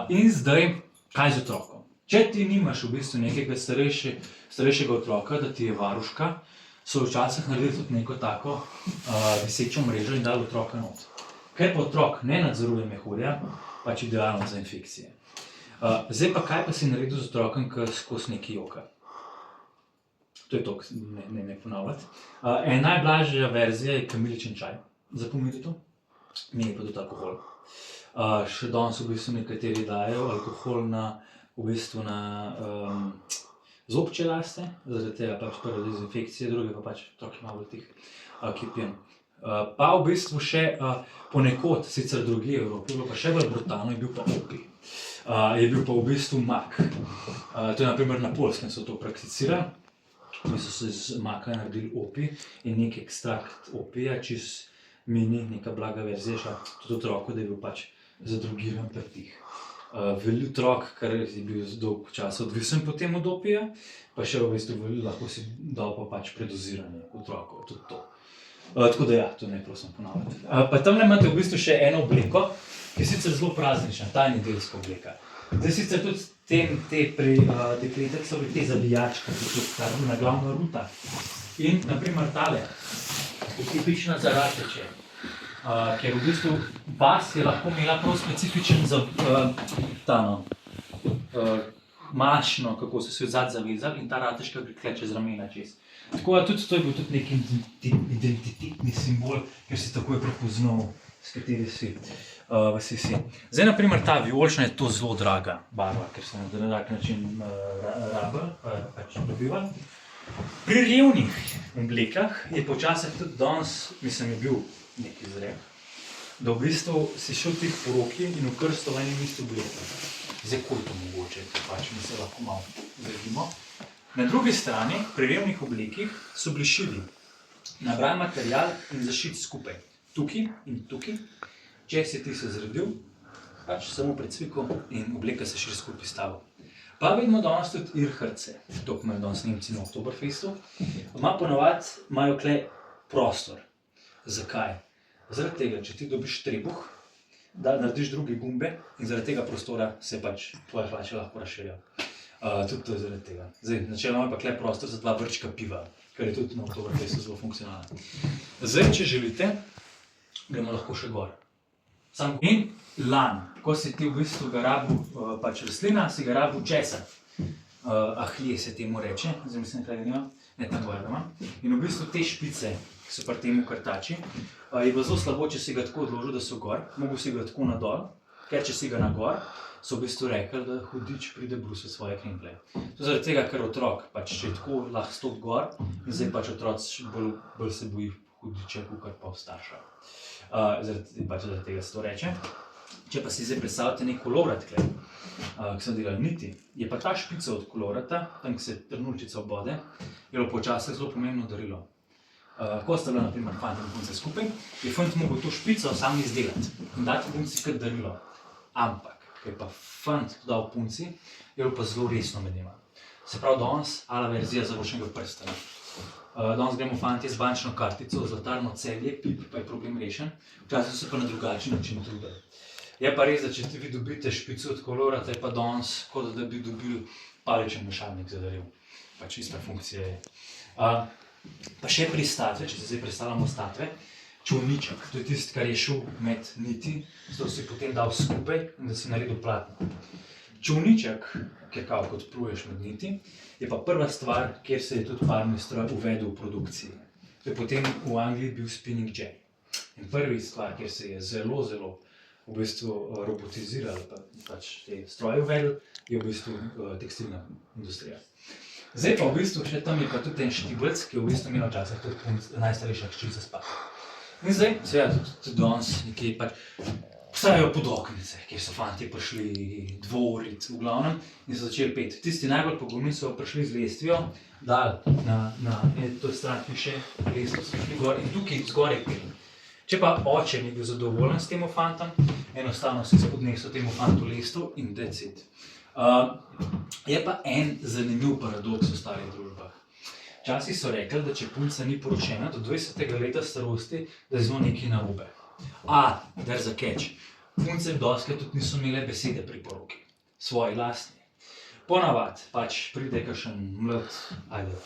In zdaj, kaj z otrokom? Če ti nimaš v bistvu nekega starejšega otroka, da ti je varuška, so včasih naredili tudi neko tako visečo mrežo in dali otroka not. Ker pa otrok ne nadzoruje mehurja, pač idealno za infekcije. Zdaj pa kaj pa si naredil z otrokom, ki skozi nekaj joka? To je to, ne ponavljati. Najblažja verzija je kamiličen čaj. Zapomnite to? Mi je pa tudi alkohol. Še danes v bistvu nekateri dajo alkohol na zobče laste, zaradi tega pač prve dezinfekcije, druge pa pač otroki malo tih, ki pijem. Pa v bistvu še ponekod, sicer drugje v Evropi, pa še bolj brutalno je bil pa opij. Je bil pa v bistvu mak. To je na primer na Poljskem so to prakticirali. Mi so se iz maka naredili opij in nek ekstrakt opija, čist mini, neka blaga verzija, šla tudi otroku, da je bil pač zadrogiran pri tih. Otrok, kar je bil dolgo časa odvisen potem od opija, pa še v bistvu lahko si dal pa pač predoziranje otrokov, tudi to. Tako da ja, to ne prosim ponavljati. Pa tamle imate v bistvu še eno obleko, ki je sicer zelo praznična, ta nedeljska obleka. Zdaj sicer tudi te pri dekletih so bili te zabijačke, ki so kar na glavna ruta. In naprimer tale, je tipična za rateče, ker v bistvu pas je lahko imela prav specifičen za mašno, kako so se odzad zavezali in ta ratečka gre tule čez ramena čez. Tako da tudi to je bil tudi nek identitetni simbol, ker si takoj prepoznal, s kateri vasi si. Zdaj, naprimer, ta vijolična je to zelo draga barva, ker se na tak način rabili, pač dobivali. Pri revnih oblekah je počasih tudi danes, mislim, je bil nek izrek, da v bistvu si šel tih poroki in v krsto v enem isti obleki. Zdaj, ko je to mogoče, pač mi se lahko malo zredimo. Na drugi strani, pri revnih oblekih, so bili šivi. Nabran material in zašit skupaj. Tukaj in tukaj. Če si ti se zredil, pač samo precvikal in obleka se širi skupaj stavil. Pa vidimo danes tudi irhrce, to imajo danes Nemci na Oktoberfestu. Ponovadi imajo tukaj prostor. Zakaj? Zaradi tega, če ti dobiš trebuh, da narediš druge gumbe in zaradi tega prostora se pač tvoje hlače lahko razširijo. Tudi to je zaradi tega. Zdaj, načeloma je pa kle prostor za 2 vrčka piva, kar je tudi na Oktoberfestu zelo funkcionalno. Zdaj, če želite, gremo lahko še gor. In lan, ko si ti v bistvu ga rabil pač rastlina, si ga rabil česa. Ahlije se temu reče, zdaj mislim, kaj ga nima, ne tam gor, da imam. In v bistvu te špice, ki so pri temu krtači, je bilo zelo slabo, če si ga tako odložil, da so gor, mogel si ga tako nadol, ker če si ga na gor, so v bistvu rekli, da hudič pride brusiti svoje kremplje. To zaradi tega, ker otrok, pač če je tako lahko stopi gor, in zdaj pač otrok bolj se boji hudiče, kakor pa starša. Zaradi tega se to reče. Če pa si zdaj predstavljate nek kolovrat, ki so delali niti, je pa ta špica od kolovrata, tam, ki se trnulčica obode, je bilo počasih zelo pomembno darilo. Ko sta bila, na primer, fant in punce skupaj, je fant mogel to špico sam izdelati in dati punci kot darilo. Ampak, ko je pa fant dal punci, je bilo pa zelo resno med njima. Se pravi, danes ala verzija zavočnega prstana. Danes gremo fantje z bančno kartico, zlatarno celje, pip, pa je problem rešen. Včasih so pa na drugačen način trudili. Je pa res, da če vi dobite špico od kolovrata, je pa danes, kot da bi dobili paličen mešalnik za daril. Pač ista funkcija je. Pa še pri statve, če se zdaj predstavljamo statve, čolniček, to je tisto, kar je šel med niti, zato si potem dal skupaj in da si naredil platno. Čolniček, ki kao kot pluješ med niti, je pa prva stvar, kjer se je tudi parni stroj uvedel v produkciji. To je potem v Angliji bil spinning jenny. In prvi stvar, kjer se je zelo v bistvu robotiziral, pač te stroje uvedel, je v bistvu tekstilna industrija. Zdaj pa v bistvu še tam je pa tudi en štibelc, ki je v bistvu imel včasih tudi najstarejša hčerica spati. In zdaj, seveda tudi danes nekje pač obstajajo podoknice, kjer so fantje prišli dvorit v glavnem in so začeli peti. Tisti najbolj pogumni so prišli z lestvijo, dali na to stran piše, lestvo so prišli gor in tukaj zgoraj peli. Če pa oče ni bil zadovoljen s tem fantom, enostavno si spodnesel temu fantu lestvo in that's it. Je pa en zanimiv paradoks v starih družbah. Včasih so rekli, da če punca ni poročena do 20. leta starosti, da je z njo nekaj narobe. There's a catch. Punce dostikrat tudi niso imele besede pri poroki, svoji lastni. Ponavad pač pride kakšen mlad,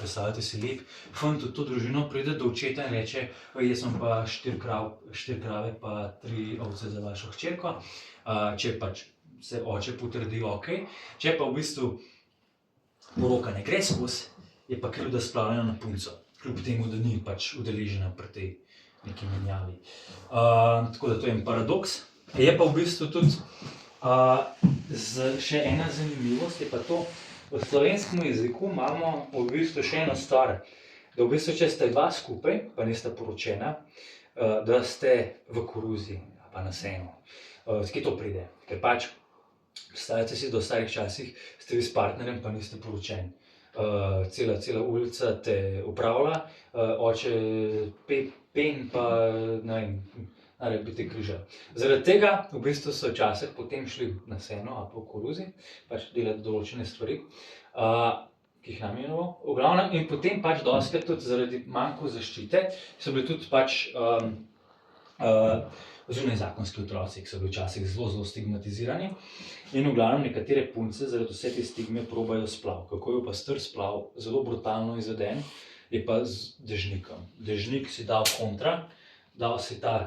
predstavljate si lep, fant v to družino pride do očeta in reče, jaz sem pa 4 krave pa 3 ovce za vašo hčerko, če pač se oče potrdi ok, če pa v bistvu poroka ne gre skozi, je pa krivda splavljena na punco, kljub temu, da ni pač udeležena pri tej neki menjavi. Tako da to je en paradoks. Je pa v bistvu tudi še ena zanimivost, je pa to, v slovenskem jeziku imamo v bistvu še eno stvar, da v bistvu, če ste dva skupaj, pa nista poročena, da ste v koruzi, pa na senu. Kje to pride? Ker pač, predstavljate si, da v starih časih ste vi s partnerjem, pa niste poročeni. Cela ulica te upravlja, oče pen pa, ne vem, bi te križali. Zaradi tega v bistvu so včasih potem šli na seno ali pa v koruzi, pač delati določene stvari, ki jih namenjamo v glavnem, in potem pač dostikrat tudi zaradi manjko zaščite so bili tudi pač zunajzakonski otroci, ki so bili včasih zelo stigmatizirani. In v glavnem nekatere punce zaradi vse te stigme probajo splav. Kako je pa star splav zelo brutalno izveden, je pa z dežnikom. Dežnik si dal kontra, dal si to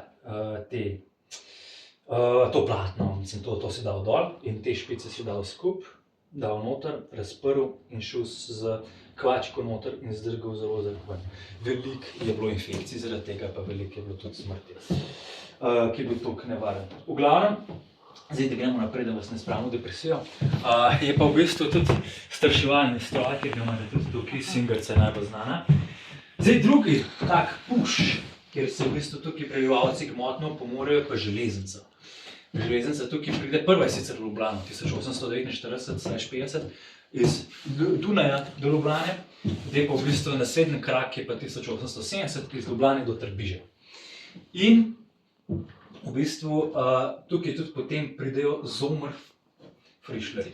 platno, mislim, to si dal dol in te špice si dal skup, dal noter, razprl in šel z kvačko noter in zdrgal zelo ven. Veliko je bilo infekcij zaradi tega, pa veliko je bilo tudi smrti, ki je bil toliko nevaren. V glavnem, zdaj, da gremo naprej, da vas ne spravimo v depresijo, je pa v bistvu tudi strašivalni stroj, ki ga imate tudi tukaj, Singerca je najbolj znana. Zdaj, drugi tak puš, kjer se v bistvu tukaj prebivalci gmotno pomorejo, pa železnica. Železnica tukaj pride, prva je sicer v Ljubljano, 1849/50, iz Dunaja do Ljubljane, zdaj pa v bistvu naslednji krak je pa 1870, iz Ljubljane do Trbiža. In v bistvu tukaj tudi potem pridejo Zomer frišljerji.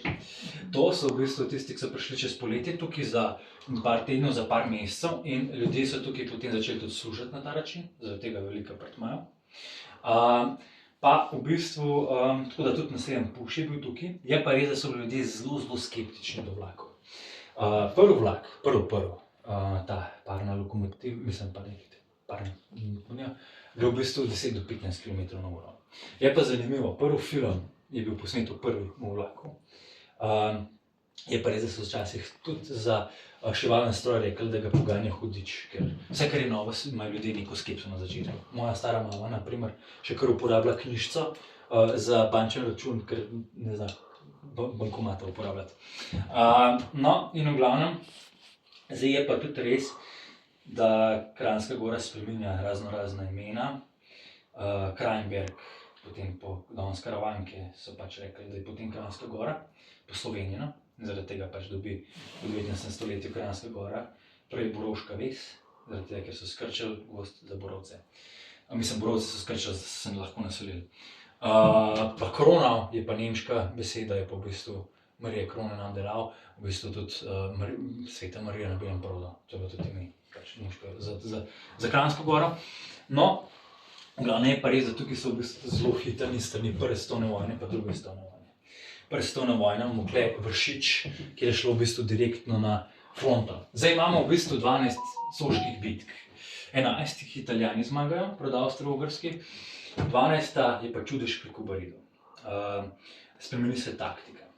To so v bistvu tisti, ki so prišli čez poletje tukaj za par tednov, za par mesecev in ljudje so tukaj potem začeli tudi služiti na ta način, zaradi tega velika prtmajo. Pa v bistvu, tako da tudi naslednji Puš je bil tukaj, je pa res, da so bili ljudje zelo, zelo skeptični do vlakov. Prvi vlak, ta parna lokomotiva, mislim pa nekaj, parna lokomotiva, gre v bistvu 10 do 15 km/h. Je pa zanimivo, prvi film je bil posnet v prvem vlaku. Je pa res, da so včasih tudi za šivalni stroj rekli, da ga poganja hudič, ker vse, kar je novo, imajo ljudje neko skepso na začetku. Moja stara mama, na primer, še kar uporablja knjižico za bančni račun, ker ne zna bankomata uporabljati. No, in v glavnem, zdaj je pa tudi res, da Kranjska Gora spreminja raznorazna imena. Krajnberg, potem po danes Karavanke so pač rekli, da je potem Kranjska Gora, poslovenjena. Zaradi tega pač dobi v 19. stoletju Kranjska Gora, prej Borovška ves, zaradi tega, ker so skrčili gozd za borovce. Mislim, borovce so skrčili, da so se lahko naselili. Pa Kronau je pa nemška beseda, je pa v bistvu Marija Kronenam delal, v bistvu tudi Sveta Marija na belem brodu, to je pa tudi ime, pač nemško za Kranjsko Goro. No, v glavnem je pa res, da tukaj so v bistvu zelo hitani strani prve svetovne vojne pa druge svetovne vojne. Prva svetovna vojna, Mokle, Vršič, kjer je šlo v bistvu direktno na fronto. Zdaj imamo v bistvu 12 soških bitk. 11 jih Italijani zmagajo proti Avstro-Ogrski, 12 je pa čudež pri Kobaridu. Spremeni se taktika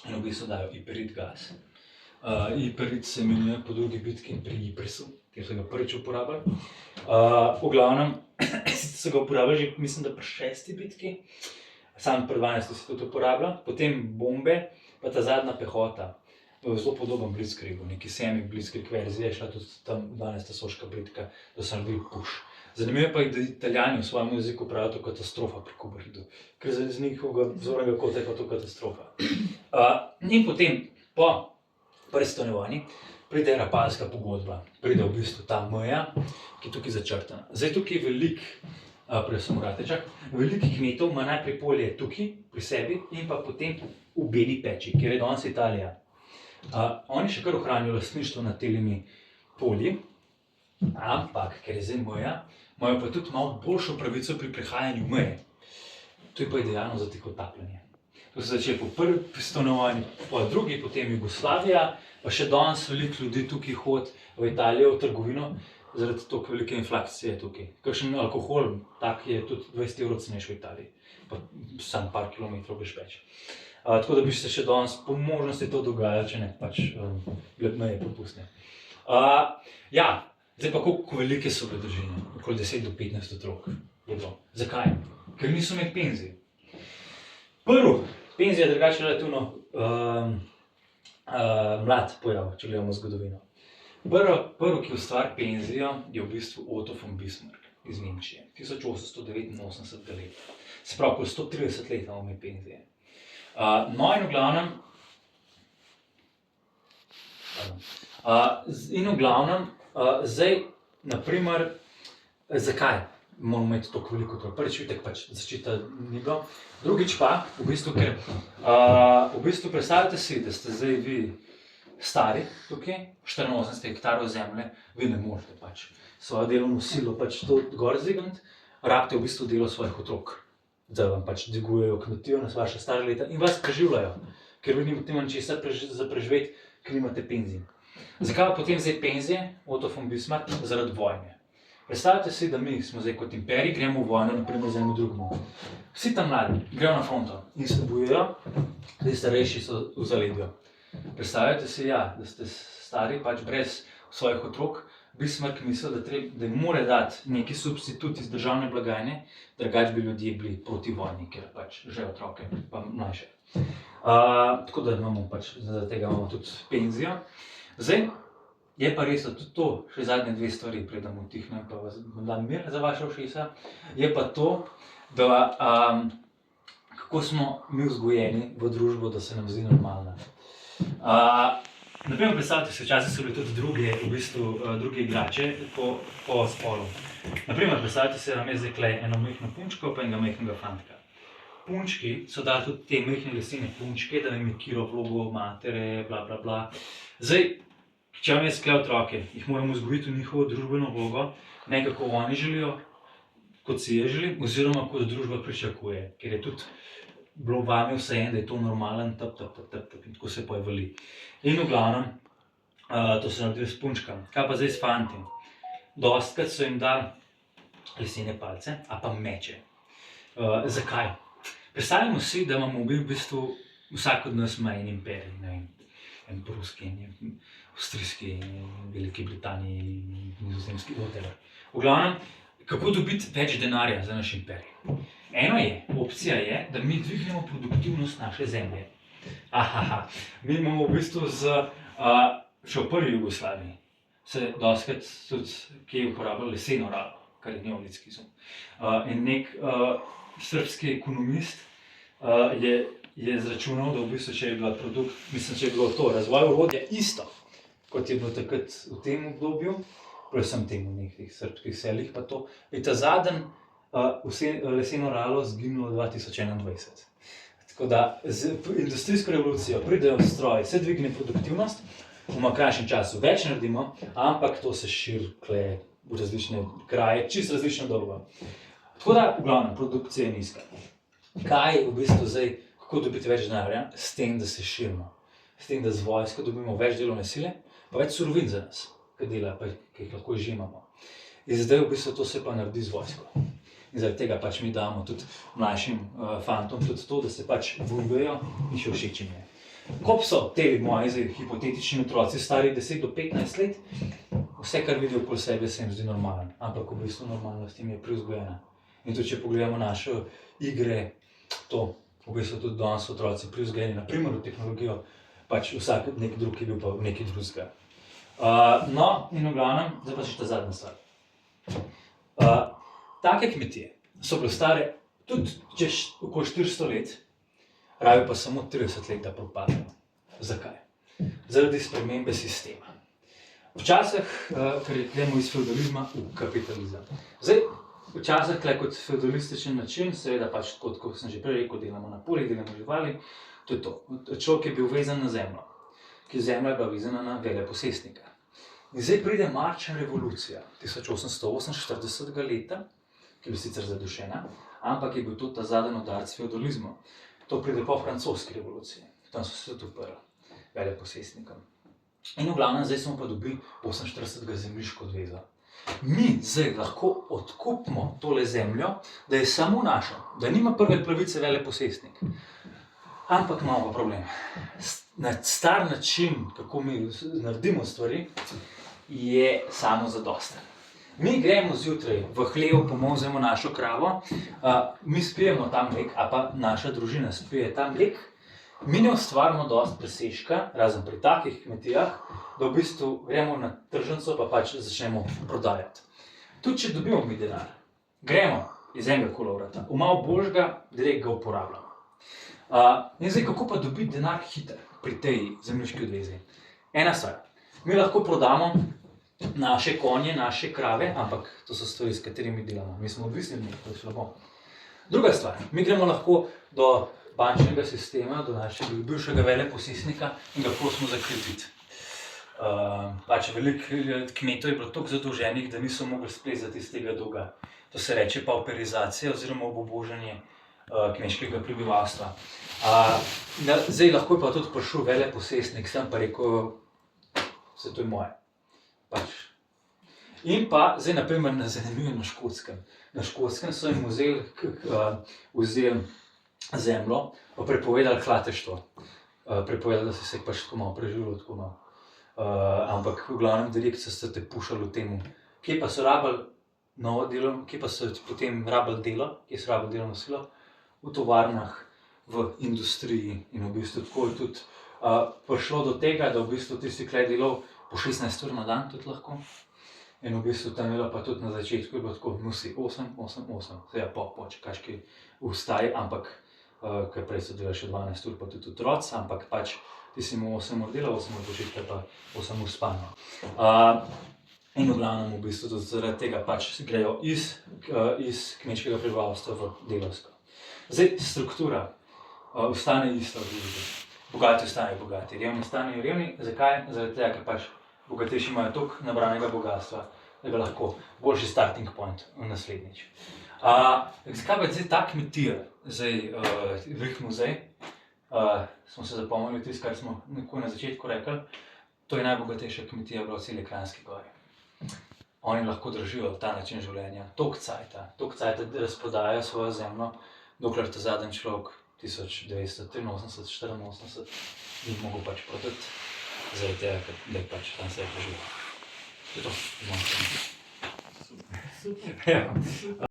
in v bistvu dajo Iperit gas. Iperit se imenuje po drugi bitki pri Ypressu, kjer so ga prvič uporabljali. V glavnem, so ga uporabljali že, mislim, da pri 6. bitki. Sam pri 12 se tudi uporablja, potem bombe, pa ta zadnja pehota, zelo podoben Blitzkriegu, neki semi-Blitzkrieg verzija, je šla tudi tam 12. soška bitka, da so naredili Puš. Zanimivo pa je, da Italijani v svojem jeziku pravijo to katastrofa pri Kobaridu, ker z njihovega zornega kota je pa to katastrofa. In potem, po prvi svetovni vojni, pride Rapalska pogodba, pride v bistvu ta meja, ki je tukaj začrtana. Zdaj tukaj je veliko kmetov ima najprej polje tukaj pri sebi in pa potem v Beli peči, kjer je danes Italija. Oni še kar ohranijo lastništvo nad temi polji, ampak ker je zdaj meja, imajo pa tudi malo boljšo pravico pri prehajanju meje. To je pa idealno za tihotapljanje. To se začne po prvi svetovni vojni, po drugi, potem Jugoslavija, pa še danes veliko ljudi tukaj hodi v Italijo, v trgovino, zaradi toliko velike inflacije tukaj. Kakšen alkohol, tak je tudi 20 € cenejši v Italiji, pa samo par kilometrov greš več. Tako da bi se še danes po možnosti to dogajalo, če ne pač meje popustne. Ja, zdaj pa koliko velike so bile družine, okoli 10 do 15 otrok je bilo. Zakaj? Ker niso imeli penzij. Penzija je drugače relativno mlad pojav, če gledamo zgodovino. Prvi, ki ustvari penzijo, je v bistvu Otto von Bismarck iz Nemčije, 1889 let. Se pravi, okoli 130 let imamo mi penzije. No in v glavnem, zdaj, naprimer, zakaj moramo imeti toliko veliko otrok? Prvič, vitek pač zaščita ni bilo. Drugič pa, v bistvu, ker predstavljate si, da ste zdaj vi stari tukaj, 84 hektarov zemlje, vi ne morete pač svojo delovno silo pač to gor zdigniti, rabite v bistvu delo svojih otrok, da vam pač dvigujejo kmetijo na vaše stare leta in vas preživljajo, ker vi nimate česa za preživeti, ker nimate penzij. Zakaj pa potem zdaj penzije, Otto von Bismarck? Zaradi vojne. Predstavljate si, da mi smo zdaj kot imperij, gremo v vojno, naprimer z enemu drugemu. Vsi tam mladi grejo na fronto in se bojijo, da starejši so v zaledju. Predstavljate si, ja, da ste stari, pač brez svojih otrok, Bismarck mislil, da mora dati neki substitut iz državne blagajne, drugače bi ljudje bili proti vojni, ker pač že otroke, pa mlajše. Tako da imamo pač, zaradi tega imamo tudi penzijo. Zdaj, je pa res, da tudi to, še zadnje dve stvari, preden utihnem, pa vas dam mir za vaše ušesa, je pa to, da kako smo mi vzgojeni v družbo, da se nam zdi normalna. Naprimer, predstavljate se, včasih so bile tudi druge igrače po spolu. Naprimer, predstavljate se, da vam je zdaj klej eno majhno punčko pa enega majhnega fantka. Punčki so dali tudi te majhne lesene punčke, da vam je kiro vlogo matere, bla bla bla. Zdaj, če vam je sklej otroke, jih moramo vzgojiti v njihovo družbeno vlogo, ne kako oni želijo, kot si je želim, oziroma kot družba pričakuje, ker je tudi bilo vami vseeno, da je to normalen tap, in tako se pojavili. In v glavnem, to se naredili s punčkami. Kaj pa zdaj s fanti? Dostikrat so jim dali lesene palce, a pa meče. Zakaj? Predstavljamo si, da imamo v bistvu, vsak od nas ima en imperij, ne vem, en pruski, en avstrijski, en Veliki Britaniji, nizozemski, whatever. V glavnem, kako dobiti več denarja za naš imperij? Eno je, opcija je, da mi dvignemo produktivnost naše zemlje. Mi imamo v bistvu še v prvi Jugoslaviji, se dostikrat tudi kje uporabljali leseno ralo, kar je neolitski izum. In nek srbski ekonomist je izračunal, da v bistvu, če je bilo to razvoj orodja isto, kot je bilo takrat v tem obdobju, predvsem temu nekih srbskih selih, pa to, je ta zadnji leseno ralo zginilo 2021. Tako da z industrijsko revolucijo pridejo stroji, se dvigne produktivnost, v krajšem času več naredimo, ampak to se širi v različne kraje, čisto različno dolgo. Tako da, v glavnem, produkcija je nizka. Kaj v bistvu zdaj, kako dobiti več denarja? S tem, da se širimo. S tem, da z vojsko dobimo več delovne sile, pa več surovin za nas, ki jih lahko žimamo. In zdaj v bistvu to se pa naredi z vojsko. In zaradi tega pač mi damo tudi mlajšim fantom tudi to, da se pač bojujejo in še všečim je. Ko so te moji zdaj hipotetični otroci stari 10 do 15 let, vse, kar vidijo okoli sebe, se jim zdi normalno, ampak v bistvu normalnost jim je privzgojena. In tudi, če pogledamo naše igre, to v bistvu tudi danes otroci privzgojeni, naprimer v tehnologijo, pač vsak nek drug je bil pa v nekaj drugega. No, in v glavnem, zdaj pa še ta zadnja stvar. Take kmetije so bile stare tudi okoli 400 let, rabijo pa samo 30 let, da propadajo. Zakaj? Zaradi spremembe sistema. Včasih, ker gremo iz feudalizma v kapitalizem. Zdaj, včasih kot feudalističen način, seveda pač kot sem že prej rekel, delamo na poljih, delamo živali, to je to. Človek je bil vezan na zemljo, ki zemlja je bila vezana na veleposestnika. In zdaj pride marčna revolucija 1848 leta, ki je bila sicer zadušena, ampak je bil to ta zadnji udarec feudalizmu. To pride po francoski revoluciji, tam so se tudi uprli veleposestnikom. In v glavnem, zdaj smo pa dobili 48. zemljiško odvezo. Mi zdaj lahko odkupimo tole zemljo, da je samo naša, da nima prve pravice veleposestnik. Ampak imamo pa problem. Star način, kako mi naredimo stvari, je samozadosten. Mi gremo zjutraj v hlev, pomozemo našo kravo, mi spijemo ta mlek, a pa naša družina spije ta mlek, mi ne ustvarimo dosti presežka, razen pri takih kmetijah, da v bistvu gremo na tržnico pa pač začnemo prodajati. Tudi če dobimo mi denar, gremo iz enega kolovrata, v malo boljšega, direkt ga uporabljamo. In zdaj, kako pa dobiti denar hitro pri tej zemljiški odvezi? Ena stvar, mi lahko prodamo naše konje, naše krave, ampak to so stvari, s katerimi delamo. Mi smo odvisni od njih, to je slabo. Druga stvar, mi gremo lahko do bančnega sistema, do našega bivšega veleposestnika in ga prosimo za kredit. Pač veliko kmetov je bilo toliko zadolženih, da niso mogli splezati iz tega dolga. To se reče pauperizacija oziroma obubožanje kmečkega prebivalstva. Zdaj lahko je pa tudi prišel veleposestnik, sem pa rekel, vse to je moje. Pač. In pa, zdaj naprimer zanimivo na Škotskem. Na Škotskem so jim vzeli zemljo, pa prepovedali hlateštvo. Prepovedali, da so se pač tako malo preživelo, tako malo. Ampak v glavnem direkt so se te pušali v temu. Kje pa so rabili novo delo, kje pa so potem rabili delo, kje so rabili delovno silo? V tovarnah, v industriji in v bistvu tako je tudi prišlo do tega, da v bistvu ti si tukaj delal po 16 ur na dan tudi lahko. In v bistvu tam je bilo pa tudi na začetku, je bilo tako, nosi 8, 8, 8. Seveda po čakaški vstaji, ampak ker prej so delali še 12 ur, pa tudi otroci, ampak pač ti si mu 8 ur delal, 8 ur počitka, pa 8 ur spanja. In v glavnem v bistvu tudi zaradi tega pač grejo iz kmečkega prebivalstva v delavsko. Zdaj, struktura ostane ista v družbi. Bogati ostanejo bogati, revni ostanejo revni. Zakaj? Zaradi tega, ker pač bogatejši imajo toliko nabranega bogatstva, da ga lahko boljši starting point v naslednjič. Zakaj pa zdaj ta kmetija, Vrh muzej? Smo se zapomnili tisto, kar smo nekako na začetku rekli, to je najbogatejša kmetija bila v celi Kranjski Gori. Oni lahko držijo ta način življenja, toliko cajta, da razprodajajo svojo zemljo, dokler ta zadnji človek 1983-84 ni mogel pač prodati, zaradi tega, da je pač tam se je preživel. To je to, z mojim.
Super.
Ja.